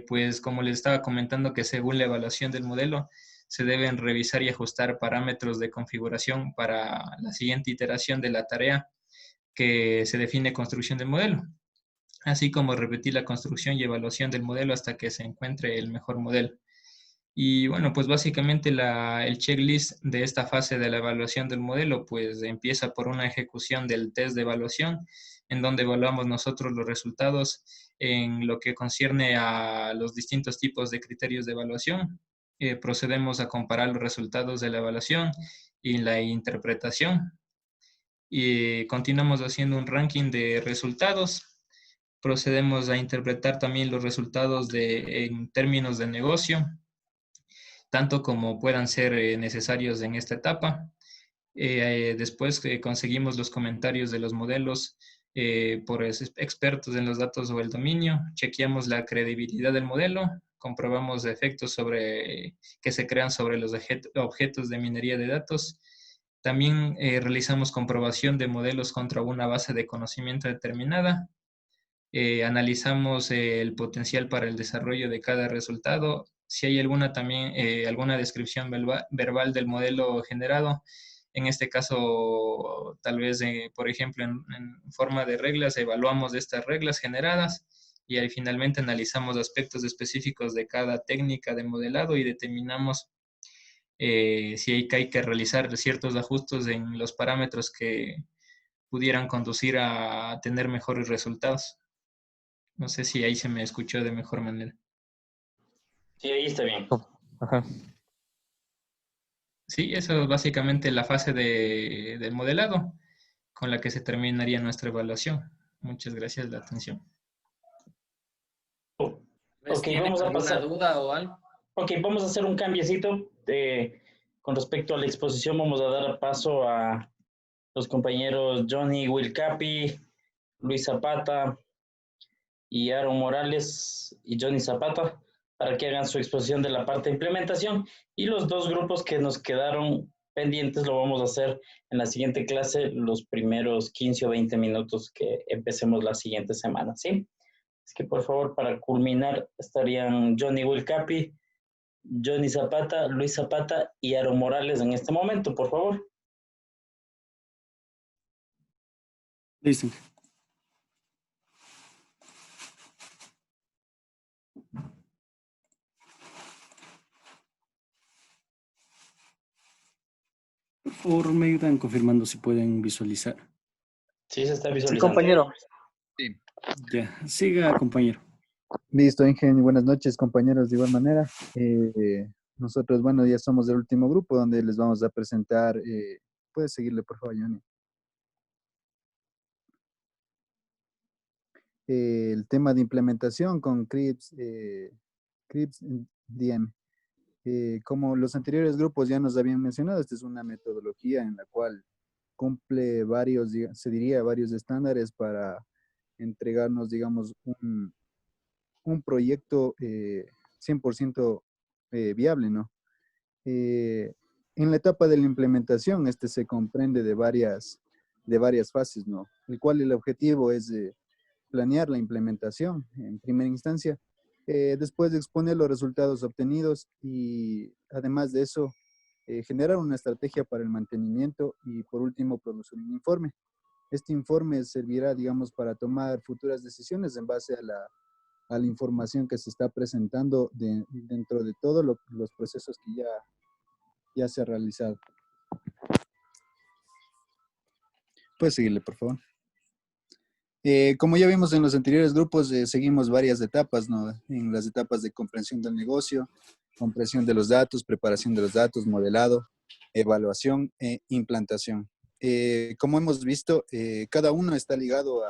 pues como les estaba comentando, que según la evaluación del modelo se deben revisar y ajustar parámetros de configuración para la siguiente iteración de la tarea que se define construcción del modelo, así como repetir la construcción y evaluación del modelo hasta que se encuentre el mejor modelo. Y bueno, pues básicamente el checklist de esta fase de la evaluación del modelo pues empieza por una ejecución del test de evaluación, en donde evaluamos nosotros los resultados en lo que concierne a los distintos tipos de criterios de evaluación. Procedemos a comparar los resultados de la evaluación y la interpretación. Y continuamos haciendo un ranking de resultados. Procedemos a interpretar también los resultados en términos de negocio, tanto como puedan ser necesarios en esta etapa. Después conseguimos los comentarios de los modelos por expertos en los datos o el dominio, chequeamos la credibilidad del modelo, comprobamos efectos que se crean sobre los objetos de minería de datos. También realizamos comprobación de modelos contra una base de conocimiento determinada. Analizamos el potencial para el desarrollo de cada resultado. Si hay alguna descripción verbal del modelo generado, en este caso, tal vez, por ejemplo, en forma de reglas, evaluamos estas reglas generadas y ahí finalmente analizamos aspectos específicos de cada técnica de modelado y determinamos si hay que realizar ciertos ajustes en los parámetros que pudieran conducir a tener mejores resultados. No sé si ahí se me escuchó de mejor manera. Sí, ahí está bien. Ajá. Sí, eso es básicamente la fase del modelado con la que se terminaría nuestra evaluación. Muchas gracias por la atención. Ok, vamos a pasar. ¿Alguna duda o algo? Ok, vamos a hacer un cambiecito con respecto a la exposición. Vamos a dar paso a los compañeros Johnny Wilcapi, Luis Zapata y Aaron Morales y Johnny Zapata para que hagan su exposición de la parte de implementación, y los dos grupos que nos quedaron pendientes lo vamos a hacer en la siguiente clase, los primeros 15 o 20 minutos que empecemos la siguiente semana, ¿sí? Es que por favor, para culminar, estarían Johnny Wilcapi, Johnny Zapata, Luis Zapata y Aaron Morales en este momento, por favor. Listo. Por favor, me ayudan confirmando si pueden visualizar. Sí, se está visualizando. Sí, compañero. Sí. Ya, siga, compañero. Listo, Ingen, buenas noches, compañeros, de igual manera. Nosotros, bueno, ya somos del último grupo donde les vamos a presentar, puedes seguirle, por favor, Johnny. El tema de implementación con DM. Como los anteriores grupos ya nos habían mencionado, esta es una metodología en la cual cumple varios, se diría, varios estándares para entregarnos, digamos, un proyecto 100% viable, ¿no? En la etapa de la implementación, este se comprende de varias fases, ¿no? El cual el objetivo es planear la implementación en primera instancia, después de exponer los resultados obtenidos y además de eso, generar una estrategia para el mantenimiento y por último, producir un informe. Este informe servirá, digamos, para tomar futuras decisiones en base a la información que se está presentando dentro de todos los procesos que ya se ha realizado. Puedes seguirle, por favor. Como ya vimos en los anteriores grupos, seguimos varias etapas, ¿no? En las etapas de comprensión del negocio, comprensión de los datos, preparación de los datos, modelado, evaluación e implantación. Como hemos visto, cada uno está ligado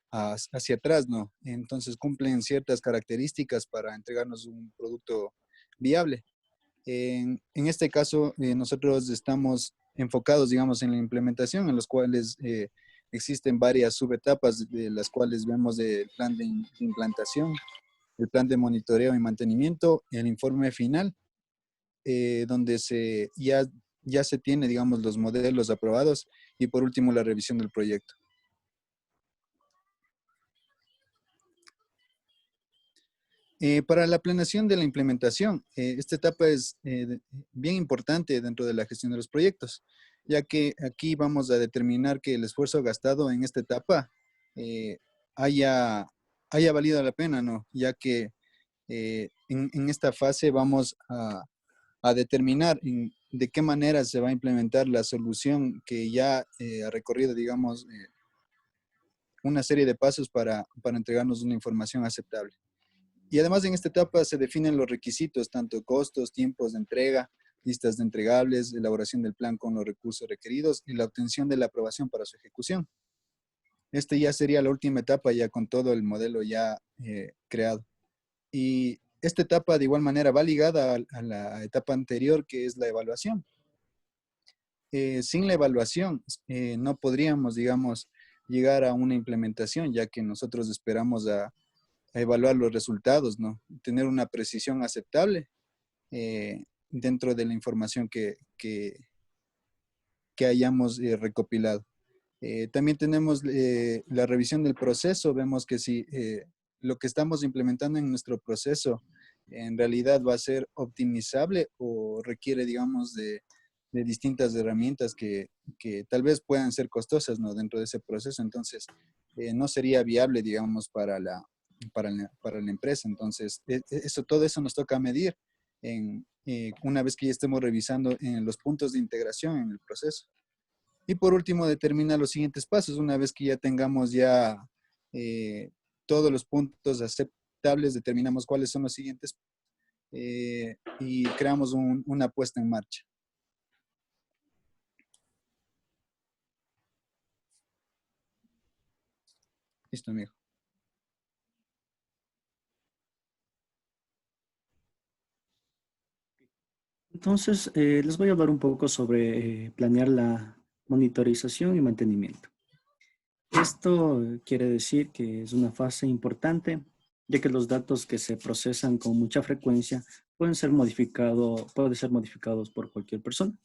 hacia atrás, ¿no? Entonces cumplen ciertas características para entregarnos un producto viable. En este caso, nosotros estamos enfocados, digamos, en la implementación, en los cuales existen varias subetapas de las cuales vemos el plan de implantación, el plan de monitoreo y mantenimiento, el informe final, donde ya se tiene, digamos, los modelos aprobados y por último la revisión del proyecto. Para la planeación de la implementación, esta etapa es bien importante dentro de la gestión de los proyectos, ya que aquí vamos a determinar que el esfuerzo gastado en esta etapa haya valido la pena, ¿no? Ya que en esta fase vamos a determinar de qué manera se va a implementar la solución que ya ha recorrido, digamos, una serie de pasos para entregarnos una información aceptable. Y además en esta etapa se definen los requisitos, tanto costos, tiempos de entrega, listas de entregables, elaboración del plan con los recursos requeridos y la obtención de la aprobación para su ejecución. Este ya sería la última etapa ya con todo el modelo ya creado. Y esta etapa de igual manera va ligada a la etapa anterior que es la evaluación. Sin la evaluación no podríamos, digamos, llegar a una implementación ya que nosotros esperamos a evaluar los resultados, ¿no? Tener una precisión aceptable dentro de la información que hayamos recopilado. También tenemos la revisión del proceso. Vemos que si lo que estamos implementando en nuestro proceso en realidad va a ser optimizable o requiere, digamos, de distintas herramientas que tal vez puedan ser costosas, ¿no? Dentro de ese proceso. Entonces, no sería viable, digamos, para la empresa. Entonces, todo eso nos toca medir una vez que ya estemos revisando en los puntos de integración en el proceso. Y por último, determina los siguientes pasos. Una vez que ya tengamos ya todos los puntos aceptables, determinamos cuáles son los siguientes y creamos una puesta en marcha. Listo, amigo. Entonces, les voy a hablar un poco sobre planear la monitorización y mantenimiento. Esto quiere decir que es una fase importante, ya que los datos que se procesan con mucha frecuencia pueden ser modificados por cualquier persona.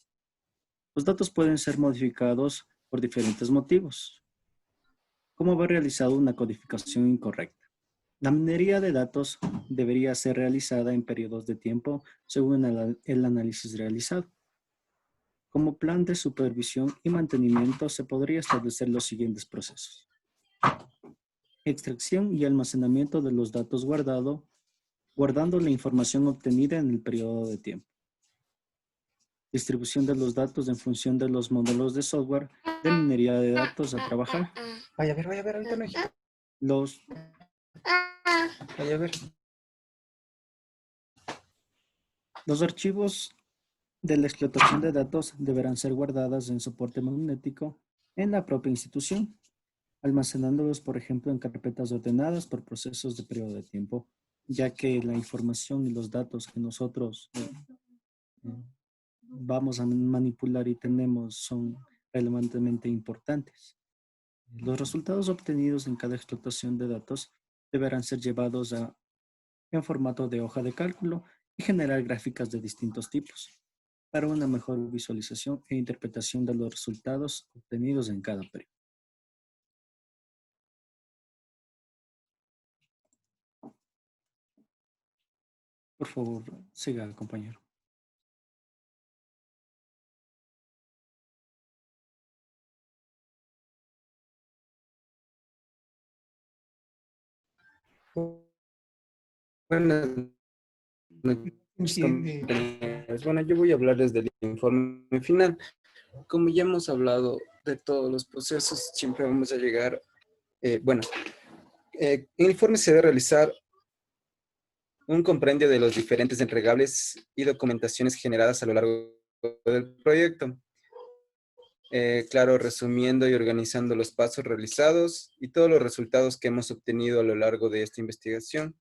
Los datos pueden ser modificados por diferentes motivos. ¿Cómo haber realizado una codificación incorrecta? La minería de datos debería ser realizada en periodos de tiempo según el análisis realizado. Como plan de supervisión y mantenimiento se podría establecer los siguientes procesos. Extracción y almacenamiento de los datos guardando la información obtenida en el periodo de tiempo. Distribución de los datos en función de los módulos de software de minería de datos a trabajar. Vaya a ver, ahorita no hay. Los Vaya a ver. Los archivos de la explotación de datos deberán ser guardados en soporte magnético en la propia institución, almacenándolos, por ejemplo, en carpetas ordenadas por procesos de periodo de tiempo, ya que la información y los datos que nosotros vamos a manipular y tenemos son relevantemente importantes. Los resultados obtenidos en cada explotación de datos deberán ser llevados en formato de hoja de cálculo y generar gráficas de distintos tipos para una mejor visualización e interpretación de los resultados obtenidos en cada periodo. Por favor, siga, compañero. Buenas noches, compañeros. Bueno, yo voy a hablar desde el informe final. Como ya hemos hablado de todos los procesos, siempre vamos a llegar, en el informe se debe realizar un compendio de los diferentes entregables y documentaciones generadas a lo largo del proyecto. Claro, resumiendo y organizando los pasos realizados y todos los resultados que hemos obtenido a lo largo de esta investigación.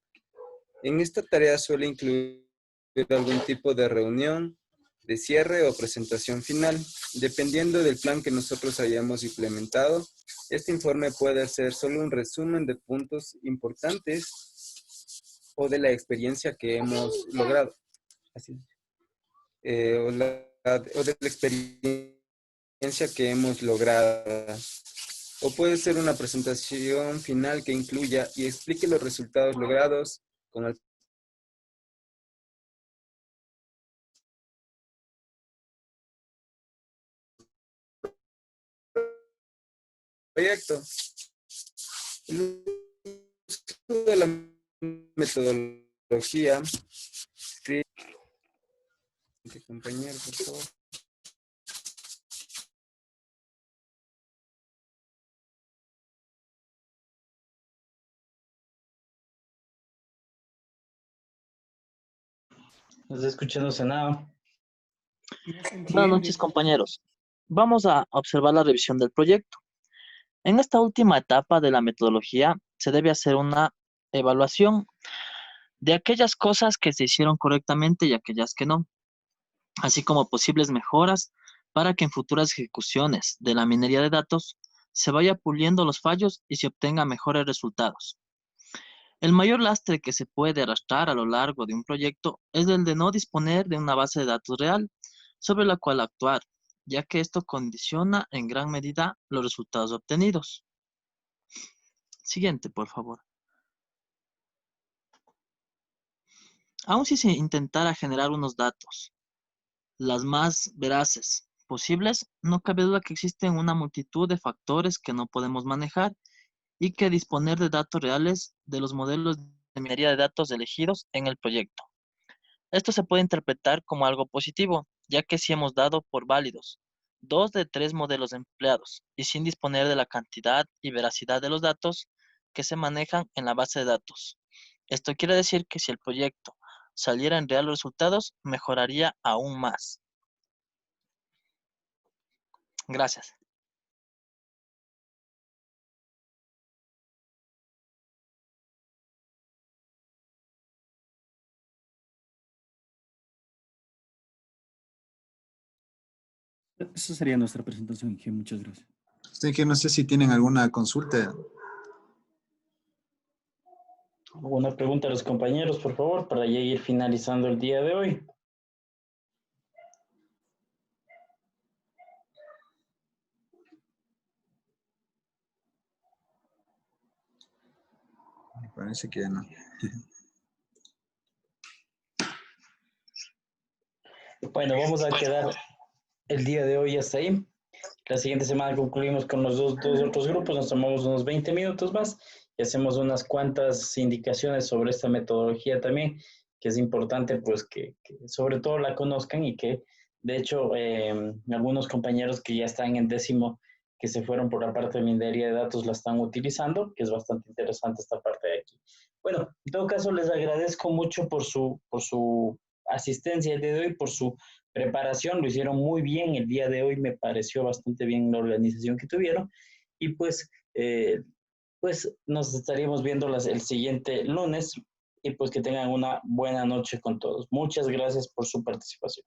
En esta tarea suele incluir algún tipo de reunión, de cierre o presentación final. Dependiendo del plan que nosotros hayamos implementado, este informe puede ser solo un resumen de puntos importantes o de la experiencia que hemos logrado. Así. O de la experiencia que hemos logrado. O puede ser una presentación final que incluya y explique los resultados logrados con el proyecto. El uso de la metodología. Compañero, por favor. No está escuchándose nada. Buenas noches, compañeros. Vamos a observar la revisión del proyecto. En esta última etapa de la metodología se debe hacer una evaluación de aquellas cosas que se hicieron correctamente y aquellas que no, así como posibles mejoras para que en futuras ejecuciones de la minería de datos se vaya puliendo los fallos y se obtengan mejores resultados. El mayor lastre que se puede arrastrar a lo largo de un proyecto es el de no disponer de una base de datos real sobre la cual actuar, ya que esto condiciona en gran medida los resultados obtenidos. Siguiente, por favor. Aun si se intentara generar unos datos, las más veraces posibles, no cabe duda que existen una multitud de factores que no podemos manejar y que disponer de datos reales de los modelos de minería de datos elegidos en el proyecto. Esto se puede interpretar como algo positivo, ya que si hemos dado por válidos 2 de 3 modelos empleados y sin disponer de la cantidad y veracidad de los datos que se manejan en la base de datos. Esto quiere decir que si el proyecto saliera en real los resultados, mejoraría aún más. Gracias. Esa sería nuestra presentación, Inge. Muchas gracias. Que no sé si tienen alguna consulta. Una pregunta a los compañeros, por favor, para ya ir finalizando el día de hoy. Me parece que ya no. Bueno, vamos a quedar el día de hoy hasta ahí. La siguiente semana concluimos con los dos otros grupos, nos tomamos unos 20 minutos más y hacemos unas cuantas indicaciones sobre esta metodología también, que es importante pues que sobre todo la conozcan y que de hecho algunos compañeros que ya están en 10º que se fueron por la parte de minería de datos la están utilizando, que es bastante interesante esta parte de aquí. Bueno, en todo caso les agradezco mucho por su asistencia el día de hoy, por su preparación, lo hicieron muy bien el día de hoy, me pareció bastante bien la organización que tuvieron, y pues nos estaríamos viendo el siguiente lunes, y pues que tengan una buena noche con todos. Muchas gracias por su participación.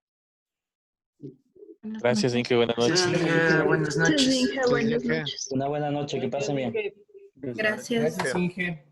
Gracias, Inge. Buenas noches. Buenas noches. Buenas noches. Una buena noche, que pasen bien. Gracias. Gracias, Inge.